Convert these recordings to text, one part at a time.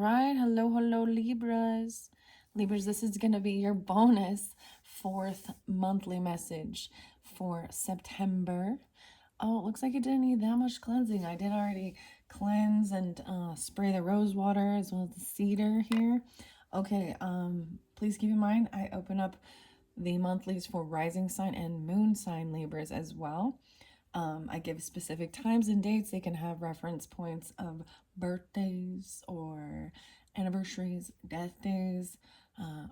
right. Hello, Libras. Libras, this is going to be your bonus fourth monthly message for September. Oh, it looks like it didn't need that much cleansing. I did already cleanse and spray the rose water as well as the cedar here. Okay, please keep in mind, I open up the monthlies for rising sign and moon sign Libras as well. I give specific times and dates. They can have reference points of birthdays or anniversaries, death days,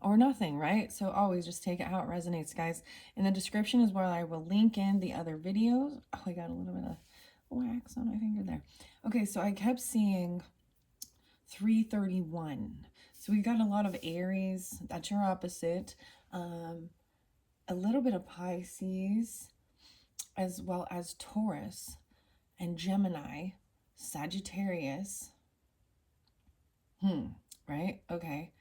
or nothing, right? So always just take it how it resonates, guys. In the description is where I will link in the other videos. Oh, I got a little bit of wax on my finger there. Okay, so I kept seeing 331. So we got a lot of Aries. That's your opposite. A little bit of Pisces, as well as Taurus and Gemini, Sagittarius. Right? Okay.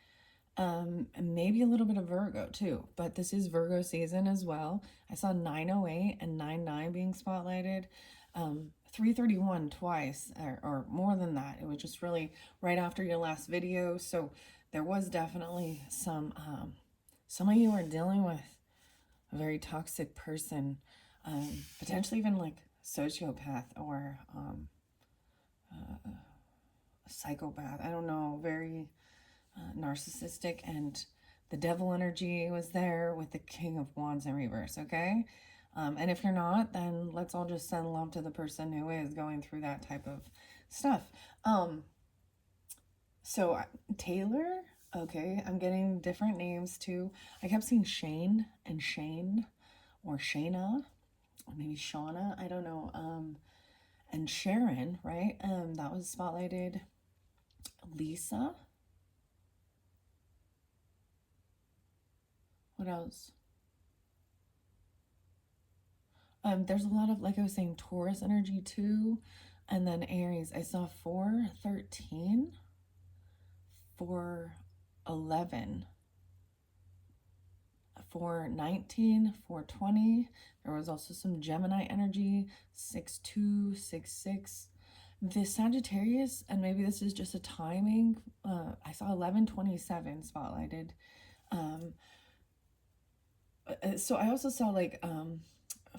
Maybe a little bit of Virgo too, but this is Virgo season as well. I saw 908 and 99 being spotlighted. 331 twice, or more than that. It was just really right after your last video. So there was definitely some of you are dealing with a very toxic person, potentially even like sociopath or a psychopath. I don't know, very narcissistic, and the devil energy was there with the King of Wands in reverse, okay? And if you're not, then let's all just send love to the person who is going through that type of stuff. So Taylor, okay, I'm getting different names too. I kept seeing Shane and Shane, or Shayna, or maybe Shauna, I don't know. And Sharon, right? That was spotlighted. Lisa. What else? There's a lot of, like I was saying, Taurus energy too. And then Aries. I saw 413, 411, 419, 420. There was also some Gemini energy, 6-2, 6-6. The Sagittarius, and maybe this is just a timing, I saw 1127 spotlighted. So I also saw like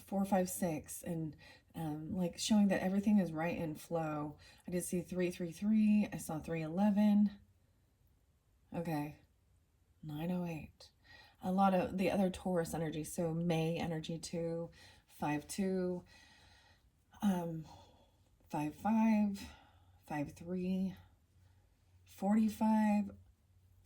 456, and like showing that everything is right in flow. I did see 333. I saw 311. Okay, 908. A lot of the other Taurus energy. So May energy too. 5-2, 5-5, 5-3, 45,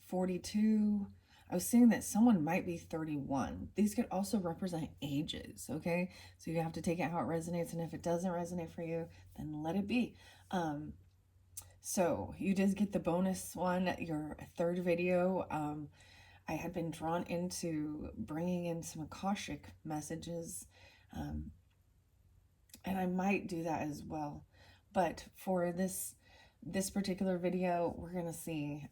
42. I was seeing that someone might be 31. These could also represent ages, okay? So you have to take it how it resonates, and if it doesn't resonate for you, then let it be. So you did get the bonus one, your third video. I had been drawn into bringing in some Akashic messages, and I might do that as well. But for this particular video, we're going to see...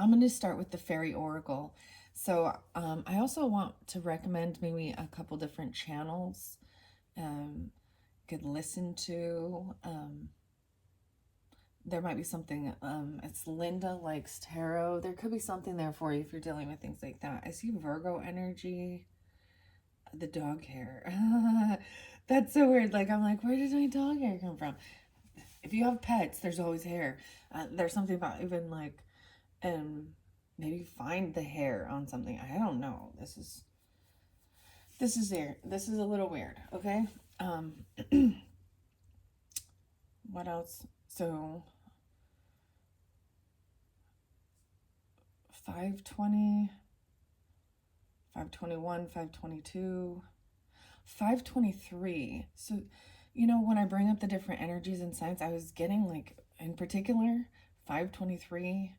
I'm going to start with the Fairy Oracle. So I also want to recommend maybe a couple different channels you could listen to. There might be something, it's Linda Likes Tarot. There could be something there for you if you're dealing with things like that. I see Virgo energy, the dog hair. That's so weird. Like, I'm like, where did my dog hair come from? If you have pets, there's always hair. There's something about even like, maybe find the hair on something. I don't know. This is there. This is a little weird. Okay. What else? So 520, 521, 522, 523. So, you know, when I bring up the different energies and signs, I was getting like, in particular, 523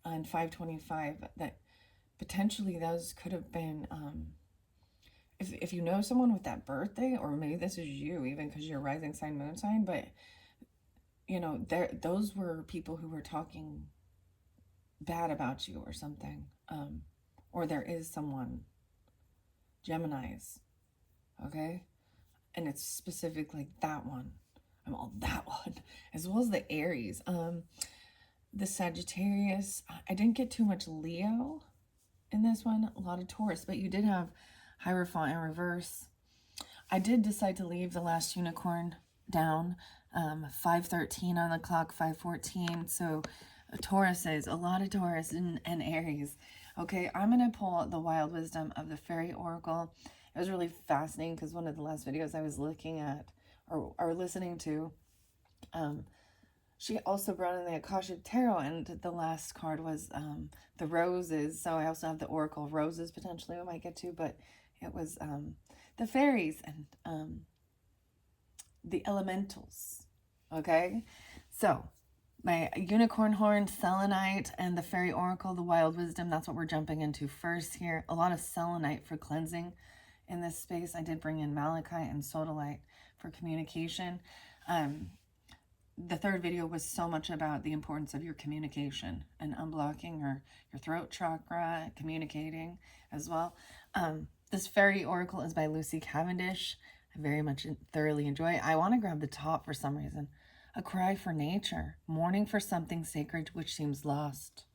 and 525, that potentially those could have been, if you know someone with that birthday, or maybe this is you, even because you're rising sign, moon sign, but, you know, those were people who were talking bad about you or something. Or there is someone, Geminis, okay? And it's specific like that one. I'm all that one, as well as the Aries. the Sagittarius. I didn't get too much Leo in this one, a lot of Taurus, but you did have Hierophant in reverse. I did decide to leave the last unicorn down, 5:13 on the clock, 5:14. So Taurus is a lot of Taurus and Aries. Okay, I'm going to pull the wild wisdom of the fairy oracle. It was really fascinating because one of the last videos I was looking at or listening to, she also brought in the Akashic Tarot, and the last card was the roses. So I also have the Oracle of Roses potentially we might get to, but it was the fairies and the elementals. Okay, so my unicorn horn, selenite, and the fairy oracle, the wild wisdom, that's what we're jumping into first here. A lot of selenite for cleansing in this space. I did bring in malachite and sodalite for communication. The third video was so much about the importance of your communication and unblocking your throat chakra, communicating as well. This fairy oracle is by Lucy Cavendish. I very much thoroughly enjoy it. I want to grab the top for some reason. A cry for nature, mourning for something sacred which seems lost.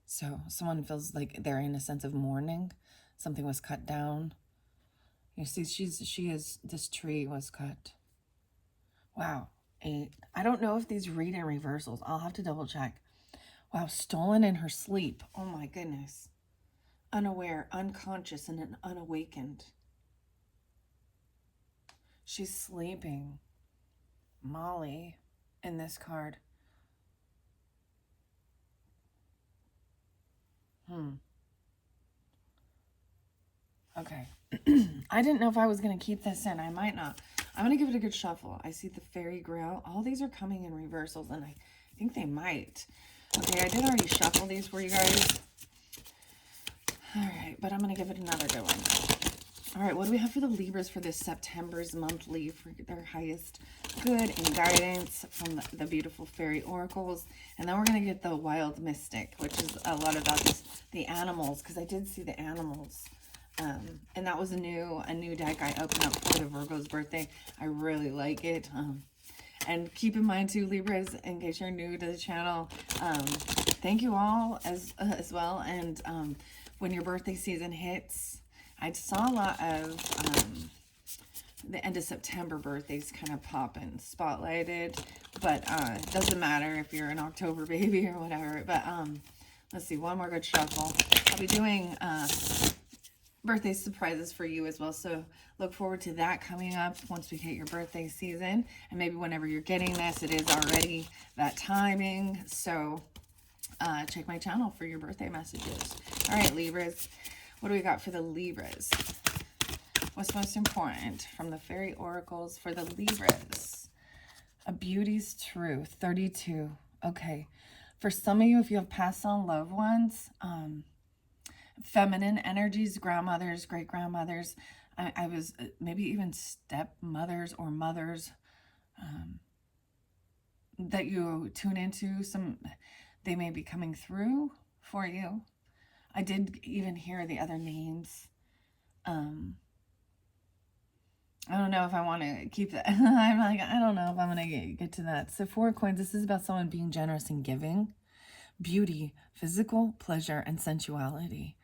So someone feels like they're in a sense of mourning. Something was cut down. You see, this tree was cut. Wow. 8. I don't know if these read in reversals. I'll have to double check. Wow, stolen in her sleep. Oh my goodness. Unaware, unconscious, and unawakened. She's sleeping. Molly in this card. Okay. I didn't know if I was going to keep this in. I might not. I'm going to give it a good shuffle. I see the fairy grail. All these are coming in reversals, and I think they might. Okay, I did already shuffle these for you guys. All right, but I'm going to give it another good one. All right, what do we have for the Libras for this September's monthly for their highest good and guidance from the beautiful fairy oracles? And then we're going to get the wild mystic, which is a lot about the animals, because I did see the animals. And that was a new deck I opened up for the Virgo's birthday. I really like it. And keep in mind too, Libras, in case you're new to the channel, thank you all as well. And when your birthday season hits, I saw a lot of the end of September birthdays kind of popping, spotlighted, but it doesn't matter if you're an October baby or whatever. But let's see, one more good shuffle. I'll be doing birthday surprises for you as well, so look forward to that coming up once we hit your birthday season, and maybe whenever you're getting this, it is already that timing. So check my channel for your birthday messages. All right, Libras, what do we got for the Libras? What's most important from the fairy oracles for the Libras? A beauty's truth, 32. Okay, for some of you, if you have passed on loved ones, feminine energies, grandmothers, great-grandmothers, I was maybe even stepmothers or mothers that you tune into, they may be coming through for you. I did even hear the other names. I don't know if I want to keep that. I'm like, I don't know if I'm going to get to that. So 4 coins, this is about someone being generous and giving. Beauty, physical pleasure, and sensuality.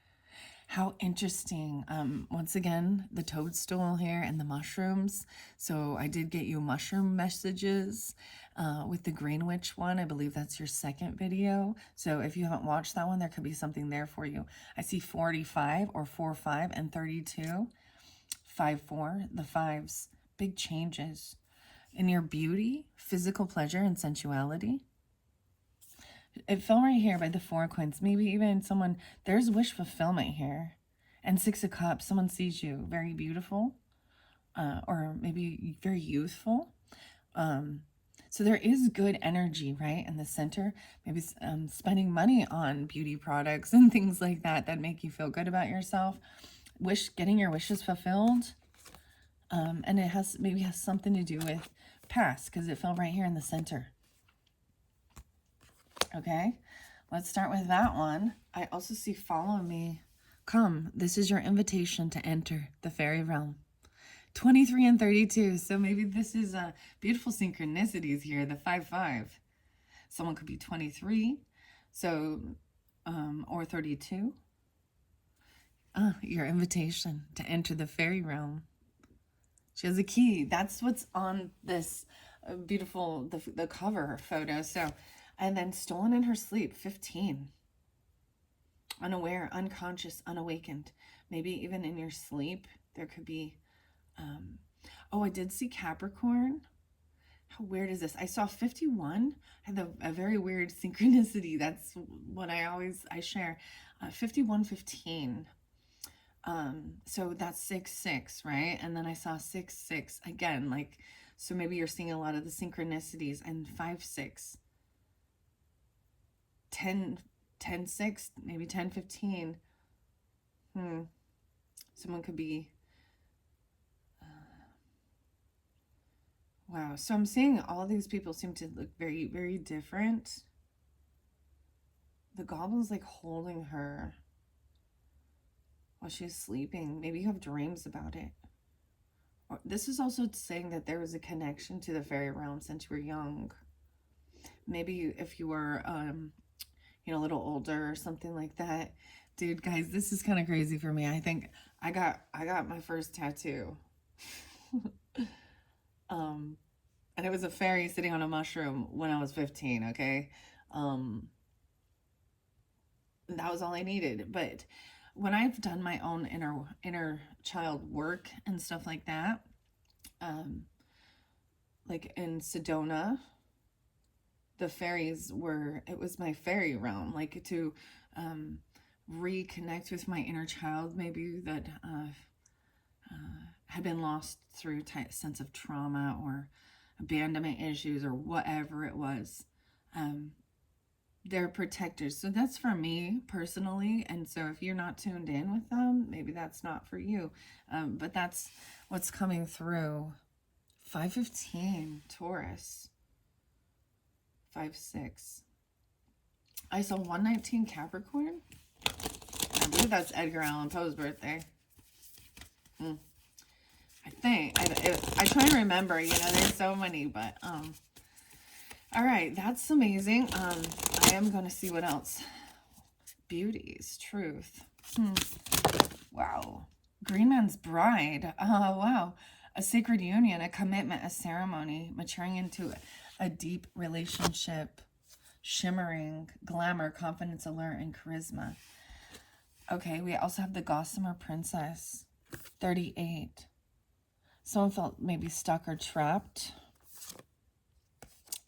How interesting. Once again, the toadstool here and the mushrooms. So I did get you mushroom messages with the Green Witch one. I believe that's your second video. So if you haven't watched that one, there could be something there for you. I see 45 or 4-5 and 32. 5-4, the 5s. Big changes in your beauty, physical pleasure, and sensuality. It fell right here by the 4 coins. Maybe even someone, there's wish fulfillment here. And 6 of Cups, someone sees you very beautiful, or maybe very youthful. So there is good energy, right, in the center. Maybe spending money on beauty products and things like that that make you feel good about yourself. Getting your wishes fulfilled. And it maybe has something to do with past, because it fell right here in the center. Okay, let's start with that one. I also see follow me. Come, this is your invitation to enter the fairy realm. 23 and 32. So maybe this is beautiful synchronicities here, the 5-5. Someone could be 23, so, or 32. Your invitation to enter the fairy realm. She has a key. That's what's on this beautiful, the cover photo. So, and then stolen in her sleep, 15. Unaware, unconscious, unawakened. Maybe even in your sleep, there could be, oh, I did see Capricorn. How weird is this? I saw 51. I had a very weird synchronicity. That's what I share. 5115. So that's 6 6, right? And then I saw 6 6 again, like, so maybe you're seeing a lot of the synchronicities. And 5 6, 10 10 6, maybe 10 15. Someone could be, wow. So I'm seeing all these people seem to look very, very different. The goblin's like holding her while she's sleeping. Maybe you have dreams about it. Or this is also saying that there was a connection to the fairy realm since you were young. Maybe if you were, a little older or something like that. Dude, guys, this is kind of crazy for me. I think I got my first tattoo. And it was a fairy sitting on a mushroom when I was 15, okay? That was all I needed. But when I've done my own inner child work and stuff like that, like in Sedona, the fairies it was my fairy realm, like to reconnect with my inner child, maybe that had been lost through sense of trauma or abandonment issues or whatever it was. They're protectors. So that's for me personally. And so if you're not tuned in with them, maybe that's not for you. But that's what's coming through. 515, Taurus. 5 6. I saw 119, Capricorn. I believe that's Edgar Allan Poe's birthday. I think. I try to remember, there's so many, but, all right, that's amazing. I am going to see what else. Beauties, truth. Wow. Green Man's Bride. Oh, wow. A sacred union, a commitment, a ceremony, maturing into a deep relationship, shimmering, glamour, confidence, allure, and charisma. Okay, we also have the Gossamer Princess, 38. Someone felt maybe stuck or trapped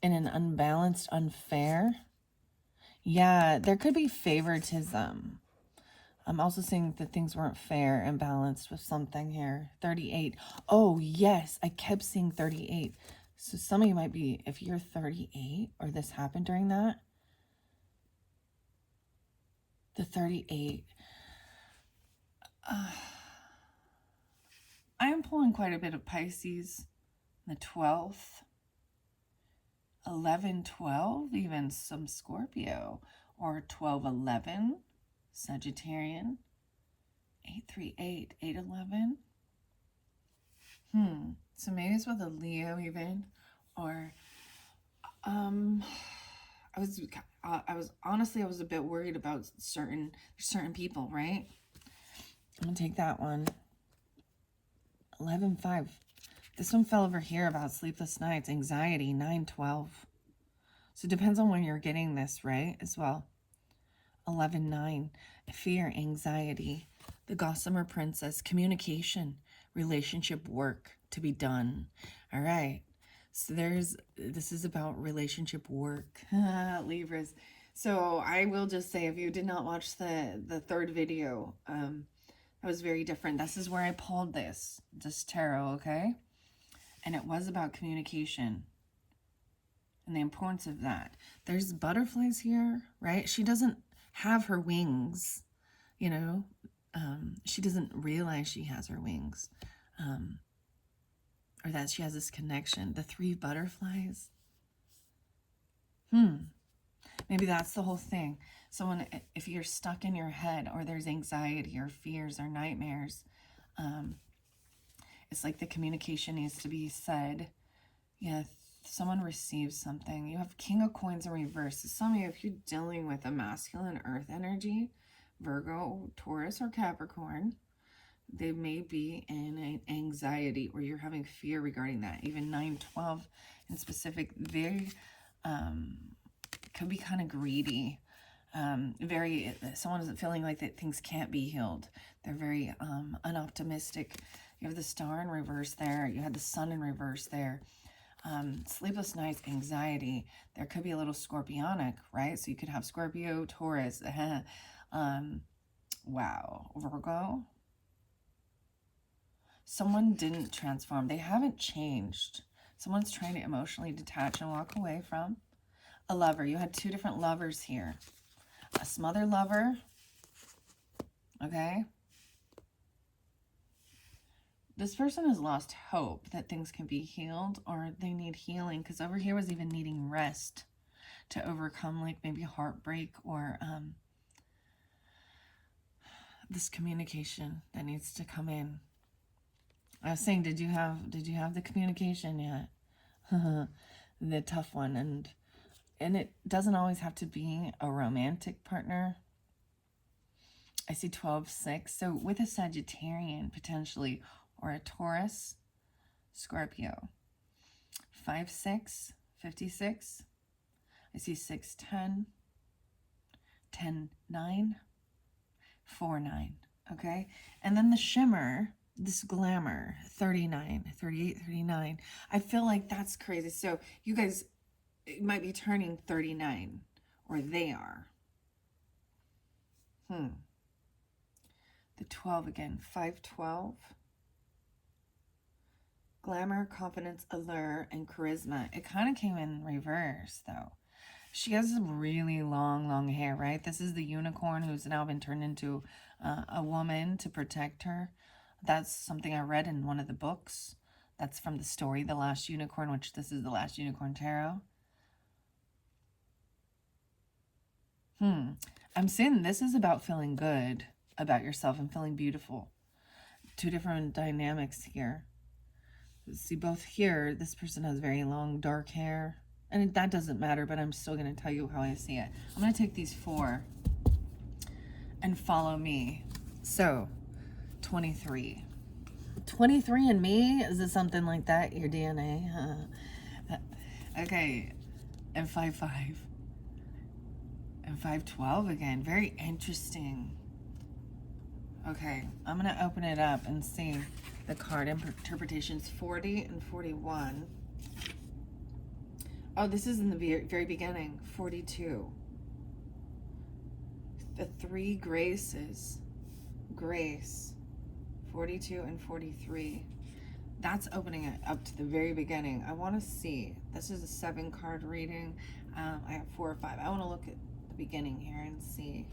in an unbalanced, unfair. Yeah, there could be favoritism. I'm also seeing that things weren't fair and balanced with something here. 38. Oh, yes, I kept seeing 38. So some of you might be, if you're 38 or this happened during that, the 38. I am pulling quite a bit of Pisces. The 12th. 11-12, even some Scorpio. Or 12-11, Sagittarian. 8-3-8, 8-11. So maybe it's with a Leo even. Or I was honestly, I was a bit worried about certain people, right? I'm gonna take that one. 11-5. This one fell over here about sleepless nights, anxiety, 9-12. So it depends on when you're getting this, right, as well. 11-9, fear, anxiety, the Gossamer Princess, communication, relationship work to be done. All right. So this is about relationship work, Libras. So I will just say, if you did not watch the third video, that was very different. This is where I pulled this tarot, okay? And it was about communication and the importance of that. There's butterflies here, right? She doesn't have her wings, she doesn't realize she has her wings, or that she has this connection. The 3 butterflies. Maybe that's the whole thing. So if you're stuck in your head, or there's anxiety or fears or nightmares, it's like the communication needs to be said. Yeah, someone receives something. You have King of Coins in reverse. So some of you, if you're dealing with a masculine earth energy, Virgo, Taurus, or Capricorn, they may be in an anxiety or you're having fear regarding that. Even 912 in specific, very could be kind of greedy. Someone isn't feeling like that things can't be healed. They're very unoptimistic. You have the star in reverse there. You had the sun in reverse there. Sleepless nights, anxiety. There could be a little scorpionic, right? So you could have Scorpio, Taurus. Wow. Virgo. Someone didn't transform. They haven't changed. Someone's trying to emotionally detach and walk away from. A lover. You had two different lovers here. A smother lover. Okay. This person has lost hope that things can be healed or they need healing, because over here was even needing rest to overcome like maybe heartbreak or this communication that needs to come in. I was saying, did you have the communication yet? The tough one. And it doesn't always have to be a romantic partner. I see 12-6. So with a Sagittarian potentially, or a Taurus, Scorpio. 5-6, 56. I see 6-10, 10-9, 4-9. Okay? And then the shimmer, this glamour, 39, 38, 39. I feel like that's crazy. So you guys might be turning 39, or they are. The 12 again, 5-12. Glamour, confidence, allure, and charisma. It kind of came in reverse, though. She has some really long hair, right? This is the unicorn who's now been turned into a woman to protect her. That's something I read in one of the books. That's from the story, The Last Unicorn, which this is The Last Unicorn Tarot. I'm saying this is about feeling good about yourself and feeling beautiful. Two different dynamics here. See, both here, this person has very long, dark hair. And that doesn't matter, but I'm still going to tell you how I see it. I'm going to take these 4 and follow me. So, 23. 23 and me? Is it something like that, your DNA? Okay, and 5-5. And 5-12 again. Very interesting. Okay, I'm going to open it up and see the card interpretations. 40 and 41. Oh, this is in the very beginning. 42. The 3 graces. Grace. 42 and 43. That's opening it up to the very beginning. I want to see. This is a 7-card reading. I have 4 or 5. I want to look at the beginning here and see.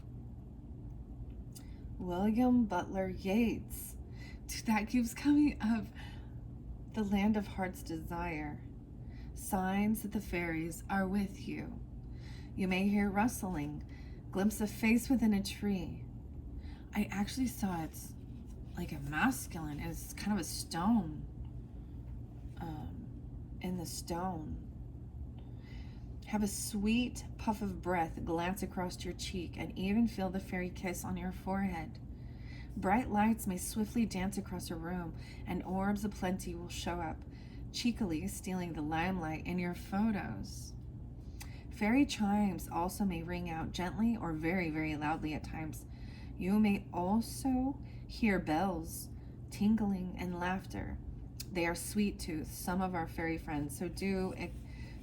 William Butler Yeats. Dude, that keeps coming up. The Land of Heart's Desire. Signs that the fairies are with you. You may hear rustling, glimpse a face within a tree. I actually saw it's like a masculine. It's kind of a stone. In the stone. Have a sweet puff of breath glance across your cheek and even feel the fairy kiss on your forehead. Bright lights may swiftly dance across a room, and orbs of plenty will show up, cheekily stealing the limelight in your photos. Fairy chimes also may ring out gently or very, very loudly at times. You may also hear bells, tingling, and laughter. They are sweet tooth, some of our fairy friends, so do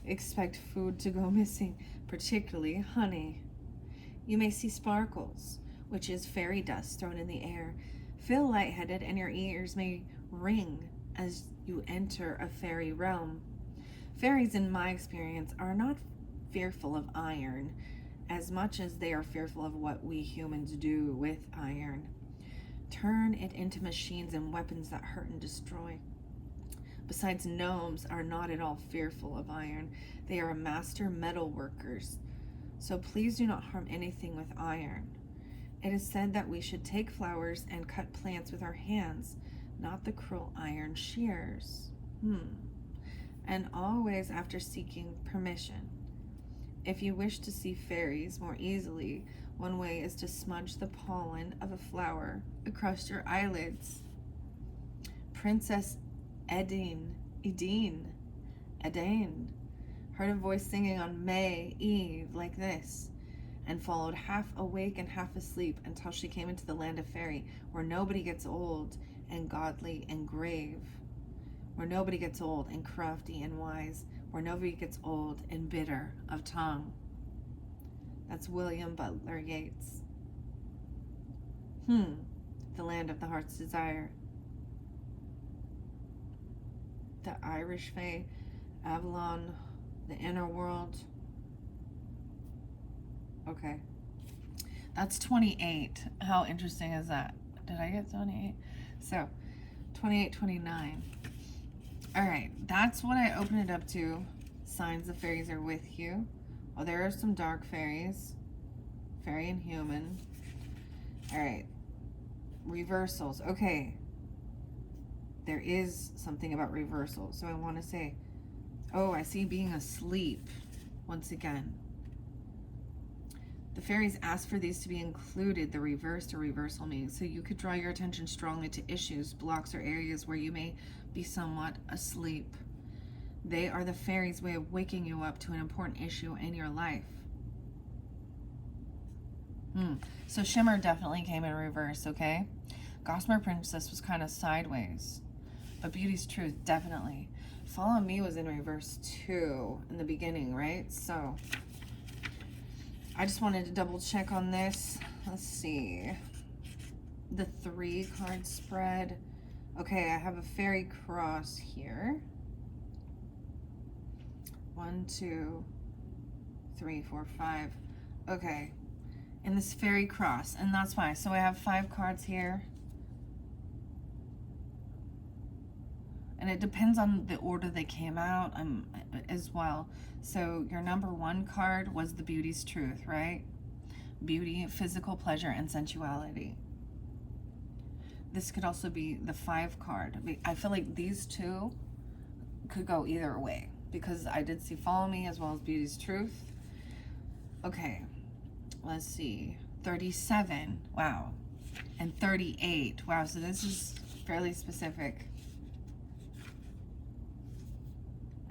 expect food to go missing, particularly honey. You may see sparkles, which is fairy dust thrown in the air. Feel lightheaded, and your ears may ring as you enter a fairy realm. Fairies, in my experience, are not fearful of iron as much as they are fearful of what we humans do with iron. Turn it into machines and weapons that hurt and destroy. Besides, gnomes are not at all fearful of iron. They are master metal workers. So please do not harm anything with iron. It is said that we should take flowers and cut plants with our hands, not the cruel iron shears. and always after seeking permission. If you wish to see fairies more easily, one way is to smudge the pollen of a flower across your eyelids. Princess Edine, heard a voice singing on May Eve like this, and followed half awake and half asleep until she came into the land of fairy, where nobody gets old and godly and grave, where nobody gets old and crafty and wise, where nobody gets old and bitter of tongue. That's William Butler Yeats. The land of the heart's desire. The Irish Fae, Avalon, the inner world. Okay. That's 28. How interesting is that? Did I get 28? So, 28, 29. All right, that's what I open it up to. Signs the fairies are with you. Well, there are some dark fairies. Fairy and human. All right. Reversals. Okay. There is something about reversals. So I want to say, oh, I see being asleep once again. The fairies ask for these to be included, the reversed or reversal meaning, so you could draw your attention strongly to issues, blocks, or areas where you may be somewhat asleep. They are the fairies' way of waking you up to an important issue in your life. So Shimmer definitely came in reverse, okay? Gossamer Princess was kind of sideways. But Beauty's Truth, definitely. Follow Me was in reverse too in the beginning, right? So I just wanted to double check on this. Let's see. The 3-card spread. Okay, I have a fairy cross here. 1, 2, 3, 4, 5. Okay. And this fairy cross, and that's why. So I have 5 cards here. And it depends on the order they came out as well. So your number 1 card was the Beauty's Truth, right? Beauty, physical pleasure, and sensuality. This could also be the 5 card. I feel like these two could go either way because I did see Follow Me as well as Beauty's Truth. Okay, let's see. 37, wow. And 38, wow, so this is fairly specific.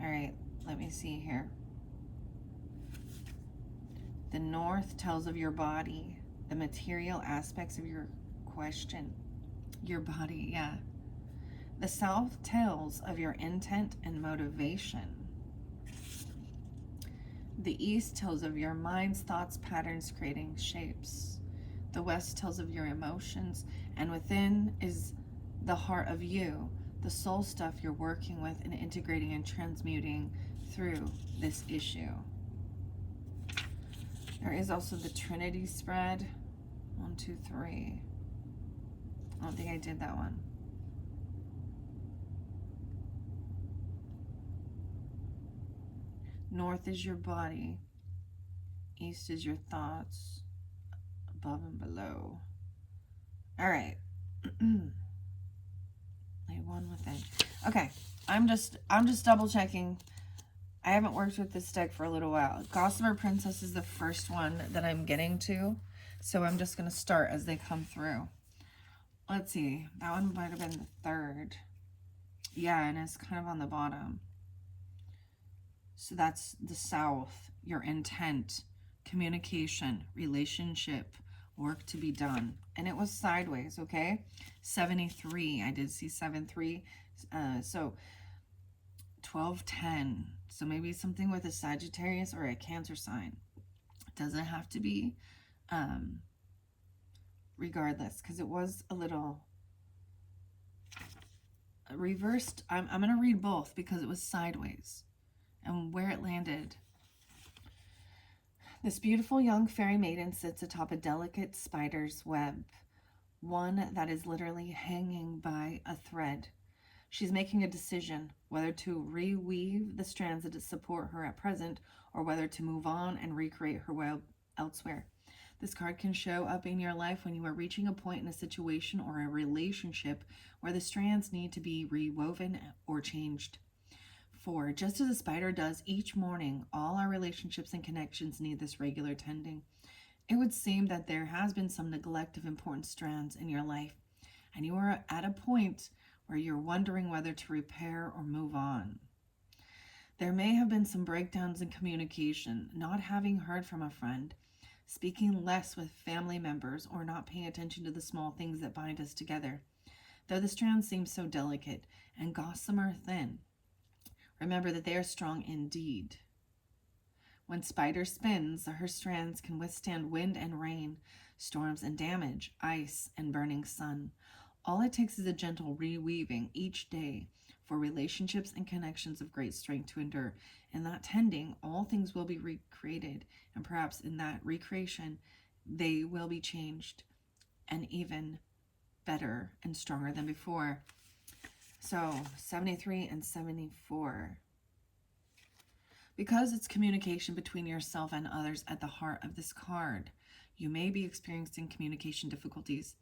All right, let me see here. The North tells of your body, the material aspects of your question. Your body, yeah. The South tells of your intent and motivation. The East tells of your mind's thoughts, patterns, creating shapes. The West tells of your emotions, and within is the heart of you, the soul stuff you're working with and integrating and transmuting through this issue. There is also the Trinity spread. 1, 2, 3. I don't think I did that one. North is your body. East is your thoughts. Above and below. All right. Lay one within. Okay. I'm just double checking. I haven't worked with this deck for a little while. Gossamer Princess is the first one that I'm getting to. So I'm just going to start as they come through. Let's see. That one might have been the 3rd. Yeah, and it's kind of on the bottom. So that's the South, your intent, communication, relationship, work to be done. And it was sideways, okay? 73, I did see 7-3. So 12-10. So maybe something with a Sagittarius or a Cancer sign. It doesn't have to be regardless, because it was a little reversed. I'm going to read both because it was sideways. And where it landed. This beautiful young fairy maiden sits atop a delicate spider's web, one that is literally hanging by a thread. She's making a decision whether to reweave the strands that support her at present or whether to move on and recreate her web elsewhere. This card can show up in your life when you are reaching a point in a situation or a relationship where the strands need to be rewoven or changed. 4. Just as a spider does each morning, all our relationships and connections need this regular tending. It would seem that there has been some neglect of important strands in your life, and you are at a point where you're wondering whether to repair or move on. There may have been some breakdowns in communication, not having heard from a friend, speaking less with family members, or not paying attention to the small things that bind us together. Though the strands seem so delicate and gossamer thin, remember that they are strong indeed. When spider spins, her strands can withstand wind and rain, storms and damage, ice and burning sun. All it takes is a gentle reweaving each day for relationships and connections of great strength to endure. In that tending, all things will be recreated, and perhaps in that recreation, they will be changed and even better and stronger than before. So 73 and 74. Because it's communication between yourself and others at the heart of this card, you may be experiencing communication difficulties.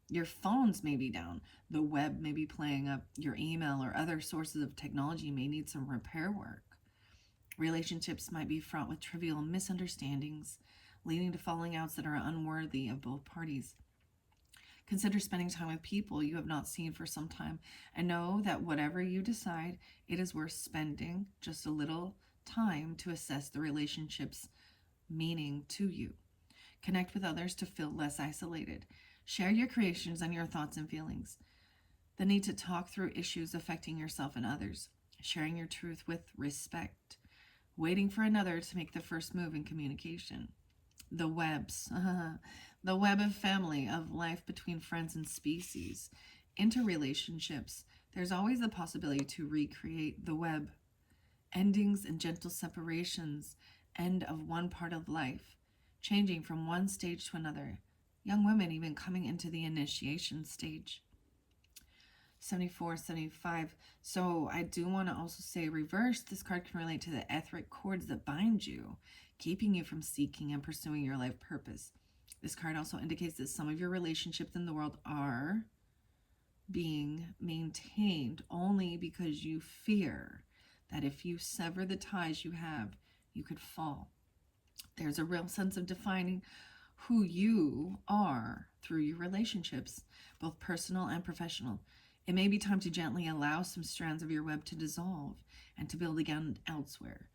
Your phones may be down. The web may be playing up. Your email or other sources of technology may need some repair work. Relationships might be fraught with trivial misunderstandings, leading to falling outs that are unworthy of both parties. Consider spending time with people you have not seen for some time, and know that whatever you decide, it is worth spending just a little time to assess the relationship's meaning to you. Connect with others to feel less isolated. Share your creations and your thoughts and feelings. The need to talk through issues affecting yourself and others. Sharing your truth with respect. Waiting for another to make the first move in communication. The webs. The web of family, of life between friends and species. Interrelationships. There's always the possibility to recreate the web. Endings and gentle separations. End of one part of life. Changing from one stage to another. Young women even coming into the initiation stage. 74, 75. So I do want to also say reverse. This card can relate to the etheric cords that bind you, keeping you from seeking and pursuing your life purpose. This card also indicates that some of your relationships in the world are being maintained only because you fear that if you sever the ties you have, you could fall. There's a real sense of defining who you are through your relationships, both personal and professional. It may be time to gently allow some strands of your web to dissolve and to build again elsewhere.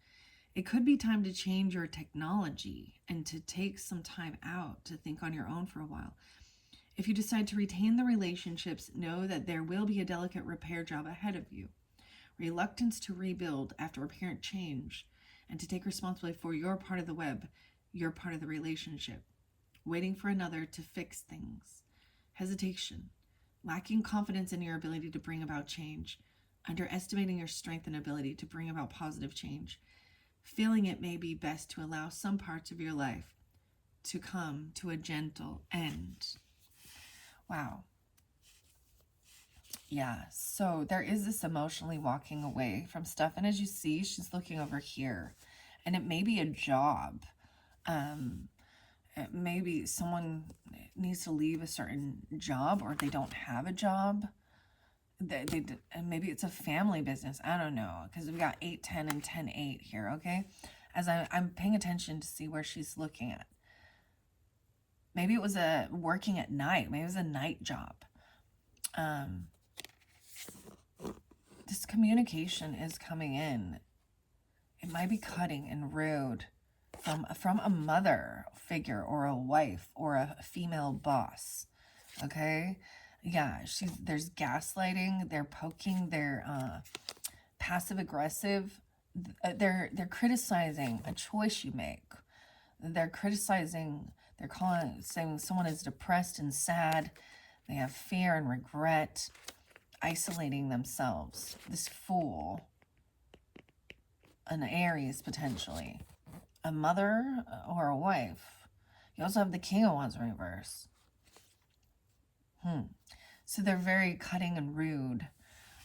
It could be time to change your technology and to take some time out to think on your own for a while. If you decide to retain the relationships, know that there will be a delicate repair job ahead of you. Reluctance to rebuild after apparent change and to take responsibility for your part of the web, your part of the relationship. Waiting for another to fix things. Hesitation. Lacking confidence in your ability to bring about change. Underestimating your strength and ability to bring about positive change. Feeling it may be best to allow some parts of your life to come to a gentle end. Wow. Yeah, so there is this emotionally walking away from stuff. And as you see, she's looking over here. And it may be a job. Maybe someone needs to leave a certain job, or they don't have a job. And maybe it's a family business. I don't know, because we got 8-10 and 10-8 here, okay? As I'm paying attention to see where she's looking at. Maybe it was working at night. Maybe it was a night job. This communication is coming in. It might be cutting and rude from a mother figure or a wife or a female boss. Okay? Yeah, there's gaslighting, they're poking, they're passive aggressive. They're criticizing a choice you make. They're criticizing, saying someone is depressed and sad. They have fear and regret, isolating themselves. This Fool, an Aries potentially, a mother or a wife. You also have the King of Wands in reverse. So they're very cutting and rude.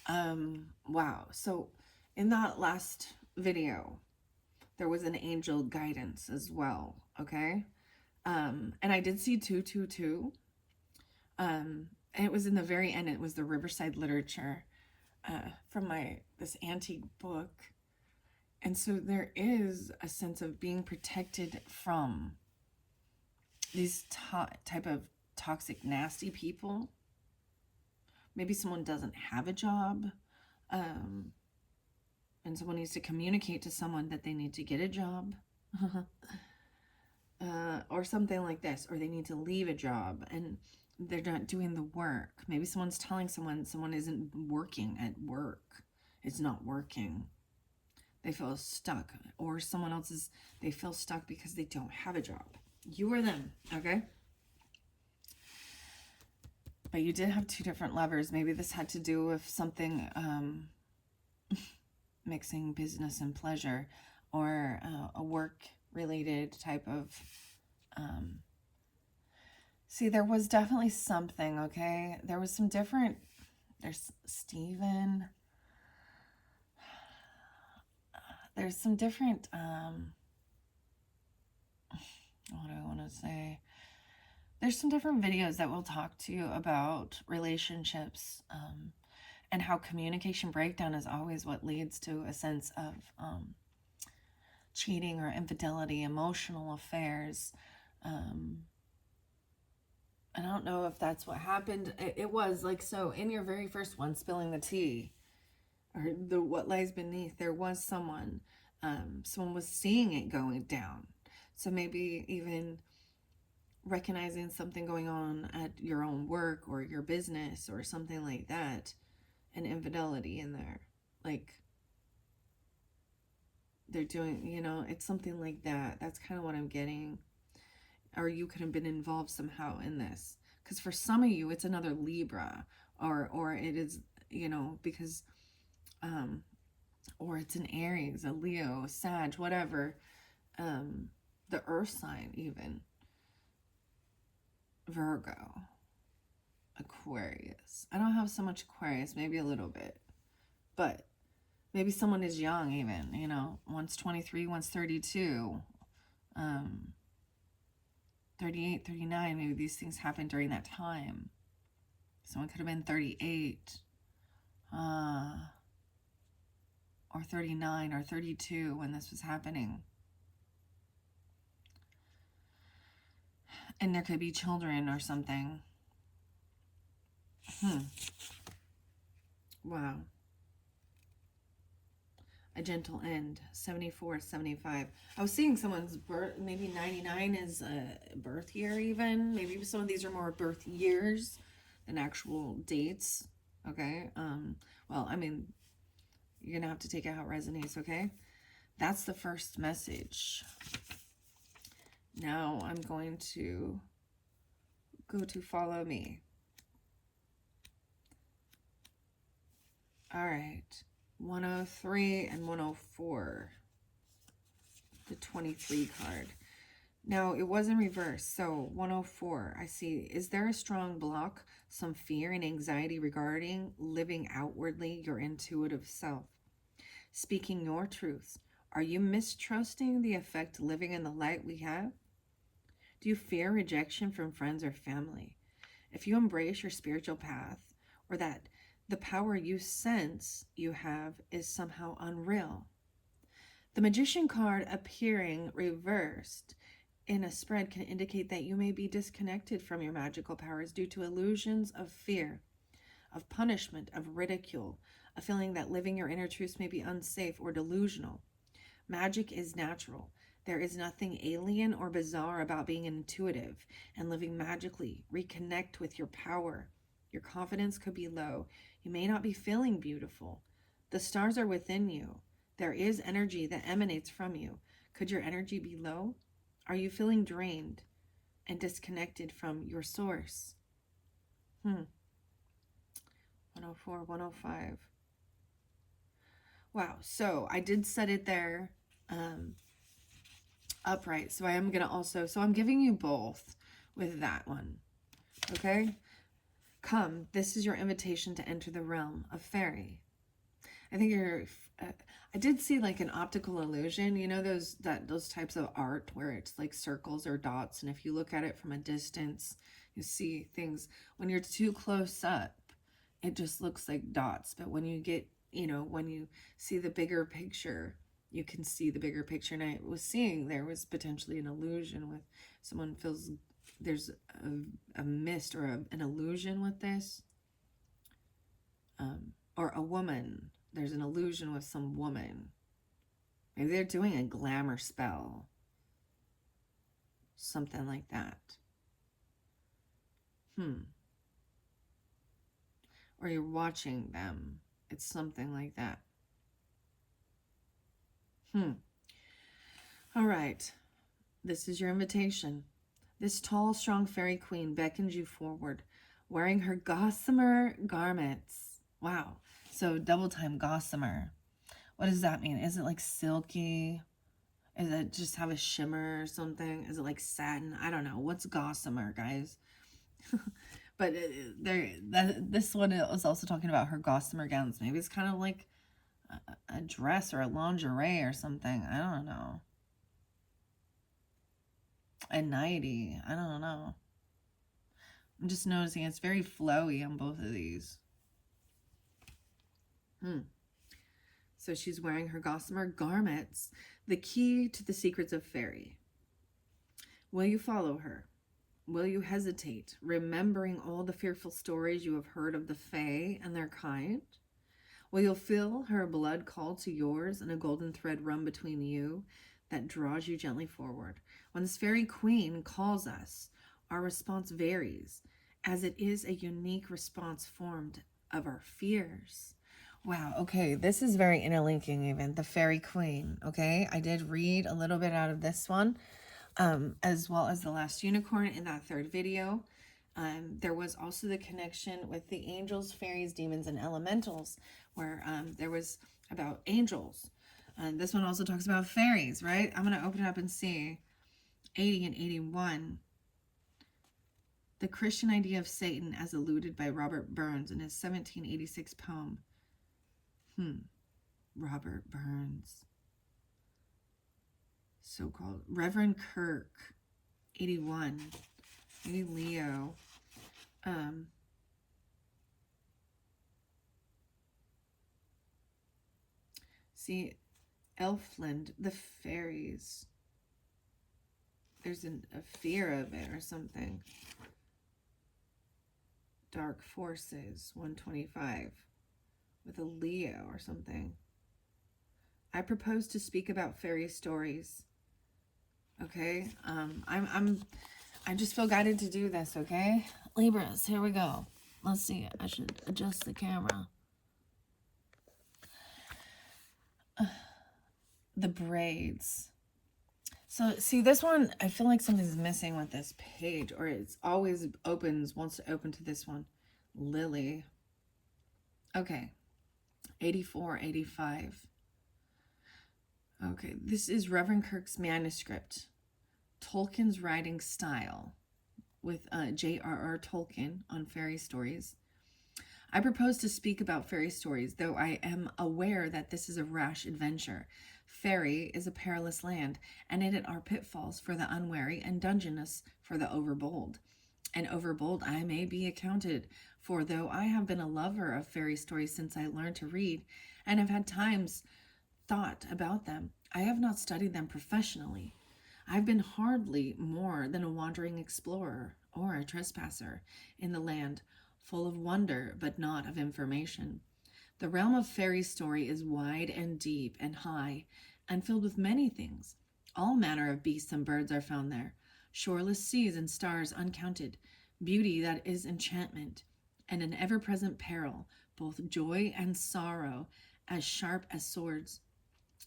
Wow. So in that last video, there was an angel guidance as well. Okay. And I did see 222. And it was in the very end. It was the Riverside Literature from my this antique book. And so there is a sense of being protected from these type of toxic, nasty people. Maybe someone doesn't have a job, and someone needs to communicate to someone that they need to get a job. Or something like this, or they need to leave a job and they're not doing the work. Maybe someone's telling someone isn't working at work. It's not working. They feel stuck, or someone else is, they feel stuck because they don't have a job. You or them, okay? But you did have two different lovers. Maybe this had to do with something, mixing business and pleasure, or a work-related type of, see, there was definitely something, okay? There was some different, there's Stephen. There's some different, what do I want to say? There's some different videos that will talk to you about relationships, and how communication breakdown is always what leads to a sense of cheating or infidelity, emotional affairs. I don't know if that's what happened. It was like, so in your very first one, spilling the tea, or the what lies beneath, there was someone was seeing it going down. So maybe even recognizing something going on at your own work or your business or something like that, and infidelity in there, like they're doing, you know, it's something like that. That's kind of what I'm getting. Or you could have been involved somehow in this, because for some of you it's another Libra, or it is, you know, because or it's an Aries, a Leo, Sag, whatever, the earth sign, even Virgo, Aquarius. I don't have so much Aquarius, maybe a little bit, but maybe someone is young, even, you know, one's 23, one's 32, 38, 39, maybe these things happened during that time. Someone could have been 38, or 39 or 32 when this was happening. And there could be children or something. Wow. A gentle end. 74, 75. I was seeing someone's birth, maybe 99 is a birth year even. Maybe some of these are more birth years than actual dates. Okay. Well, I mean, you're going to have to take it how it resonates, okay? That's the first message. Now I'm going to go to follow me. All right. 103 and 104. The 23 card. Now, it was in reverse. So 104, I see. Is there a strong block, some fear and anxiety regarding living outwardly your intuitive self? Speaking your truths. Are you mistrusting the effect living in the light we have? Do you fear rejection from friends or family? If you embrace your spiritual path, or that the power you sense you have is somehow unreal. The Magician card appearing reversed in a spread can indicate that you may be disconnected from your magical powers due to illusions of fear, of punishment, of ridicule, a feeling that living your inner truths may be unsafe or delusional. Magic is natural. There is nothing alien or bizarre about being intuitive and living magically. Reconnect with your power. Your confidence could be low. You may not be feeling beautiful. The stars are within you. There is energy that emanates from you. Could your energy be low? Are you feeling drained and disconnected from your source? 104, 105. Wow, so I did set it there upright. So I am going to also, so I'm giving you both with that one. Okay? Come, this is your invitation to enter the realm of fairy. I think I did see like an optical illusion, you know, those types of art where it's like circles or dots. And if you look at it from a distance, you see things. When you're too close up, it just looks like dots. But when you get you know, when you see the bigger picture, you can see the bigger picture. And I was seeing there was potentially an illusion with someone feels there's a mist or an illusion with this. Or a woman. There's an illusion with some woman. Maybe they're doing a glamour spell. Something like that. Or you're watching them. It's something like that. All right. This is your invitation. This tall, strong fairy queen beckons you forward, wearing her gossamer garments. Wow. So double time gossamer. What does that mean? Is it like silky? Is it just have a shimmer or something? Is it like satin? I don't know. What's gossamer, guys? But this one was also talking about her gossamer gowns. Maybe it's kind of like a dress or a lingerie or something. I don't know. A nightie. I don't know. I'm just noticing it's very flowy on both of these. So she's wearing her gossamer garments, the key to the secrets of fairy. Will you follow her? Will you hesitate, remembering all the fearful stories you have heard of the Fae and their kind? Will you feel her blood call to yours and a golden thread run between you that draws you gently forward? When this fairy queen calls us, our response varies, as it is a unique response formed of our fears. Wow, okay, this is very interlinking even, the fairy queen, okay? I did read a little bit out of this one. As well as the last unicorn in that third video. There was also the connection with the angels, fairies, demons, and elementals, where there was about angels. This one also talks about fairies, right? I'm going to open it up and see 80 and 81. The Christian idea of Satan as alluded by Robert Burns in his 1786 poem. Robert Burns. So-called Reverend Kirk, 81, maybe Leo. See, Elfland, the fairies. There's a fear of it or something. Dark forces, 125, with a Leo or something. I propose to speak about fairy stories. Okay, I just feel guided to do this, okay? Libras, here we go. Let's see, I should adjust the camera. The braids. So, see, this one, I feel like something's missing with this page, or it's always wants to open to this one. Lily. Okay, 84, 85. Okay, this is Reverend Kirk's manuscript. Tolkien's writing style with J.R.R. Tolkien on fairy stories. I propose to speak about fairy stories, though I am aware that this is a rash adventure. Fairy is a perilous land, and in it are pitfalls for the unwary and dungeonous for the overbold. And overbold I may be accounted, for though I have been a lover of fairy stories since I learned to read, and have had times thought about them, I have not studied them professionally. I've been hardly more than a wandering explorer or a trespasser in the land, full of wonder but not of information. The realm of fairy story is wide and deep and high and filled with many things. All manner of beasts and birds are found there, shoreless seas and stars uncounted, beauty that is enchantment, and an ever-present peril, both joy and sorrow, as sharp as swords.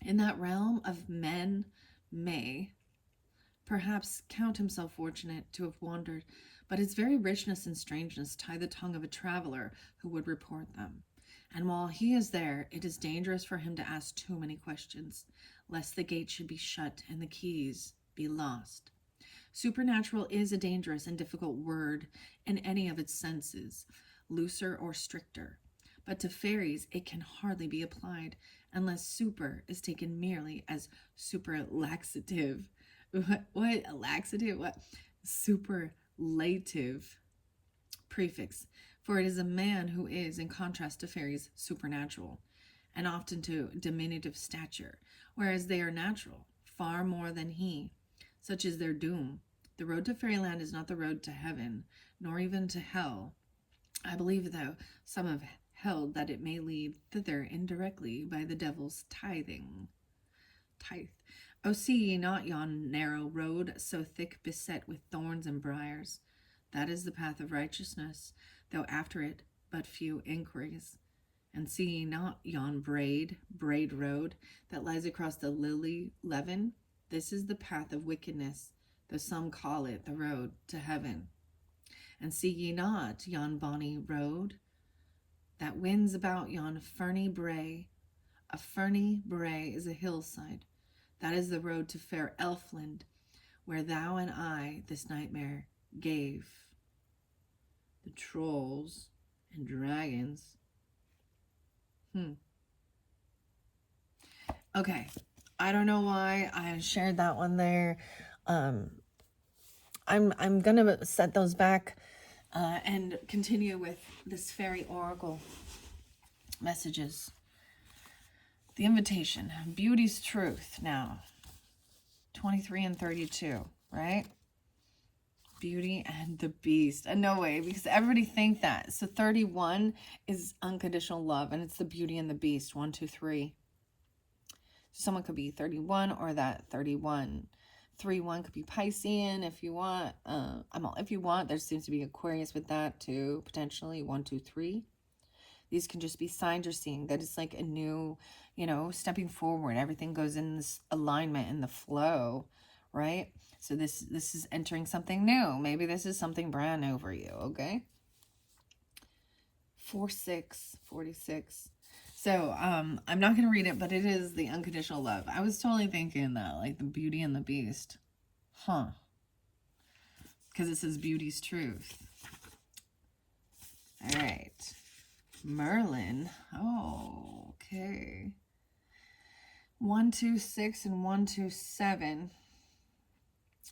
In that realm of men may perhaps count himself fortunate to have wandered, but its very richness and strangeness tie the tongue of a traveler who would report them. And while he is there, it is dangerous for him to ask too many questions, lest the gate should be shut and the keys be lost. Supernatural is a dangerous and difficult word in any of its senses, looser or stricter. But to fairies it can hardly be applied, unless super is taken merely as superlaxative. What laxative? What superlative prefix? For it is a man who is, in contrast to fairies, supernatural. and often to diminutive stature, whereas they are natural, far more than he. Such is their doom. The road to fairyland is not the road to heaven, nor even to hell. I believe, though, some have held that it may lead thither indirectly by the devil's tithe. O see ye not yon narrow road, so thick beset with thorns and briars? That is the path of righteousness, though after it but few inquiries. And see ye not yon braid road that lies across the lily leaven? This is the path of wickedness, though some call it the road to heaven. And see ye not yon bonny road that winds about yon ferny brae? A ferny brae is a hillside. That is the road to fair Elfland, where thou and I this nightmare gave the trolls and dragons. Okay, I don't know why I shared that one there. I'm gonna set those back and continue with this fairy oracle messages. The invitation, beauty's truth now. 23 and 32, right? Beauty and the Beast. No way, because everybody think that. So 31 is unconditional love, and it's the Beauty and the Beast. 1, 2, 3. Someone could be 31 or that 31. 3-1 could be Piscean if you want. If you want, there seems to be Aquarius with that too, potentially. 1, 2, 3. These can just be signs you're seeing that it's like a new, stepping forward. Everything goes in this alignment in the flow, right? So this is entering something new. Maybe this is something brand new for you, okay? 4-6, 46. So I'm not going to read it, but it is the unconditional love. I was totally thinking that, like the Beauty and the Beast. Because it says beauty's truth. All right. Merlin. Oh, okay. 1, 2, 6 and 1, 2, 7.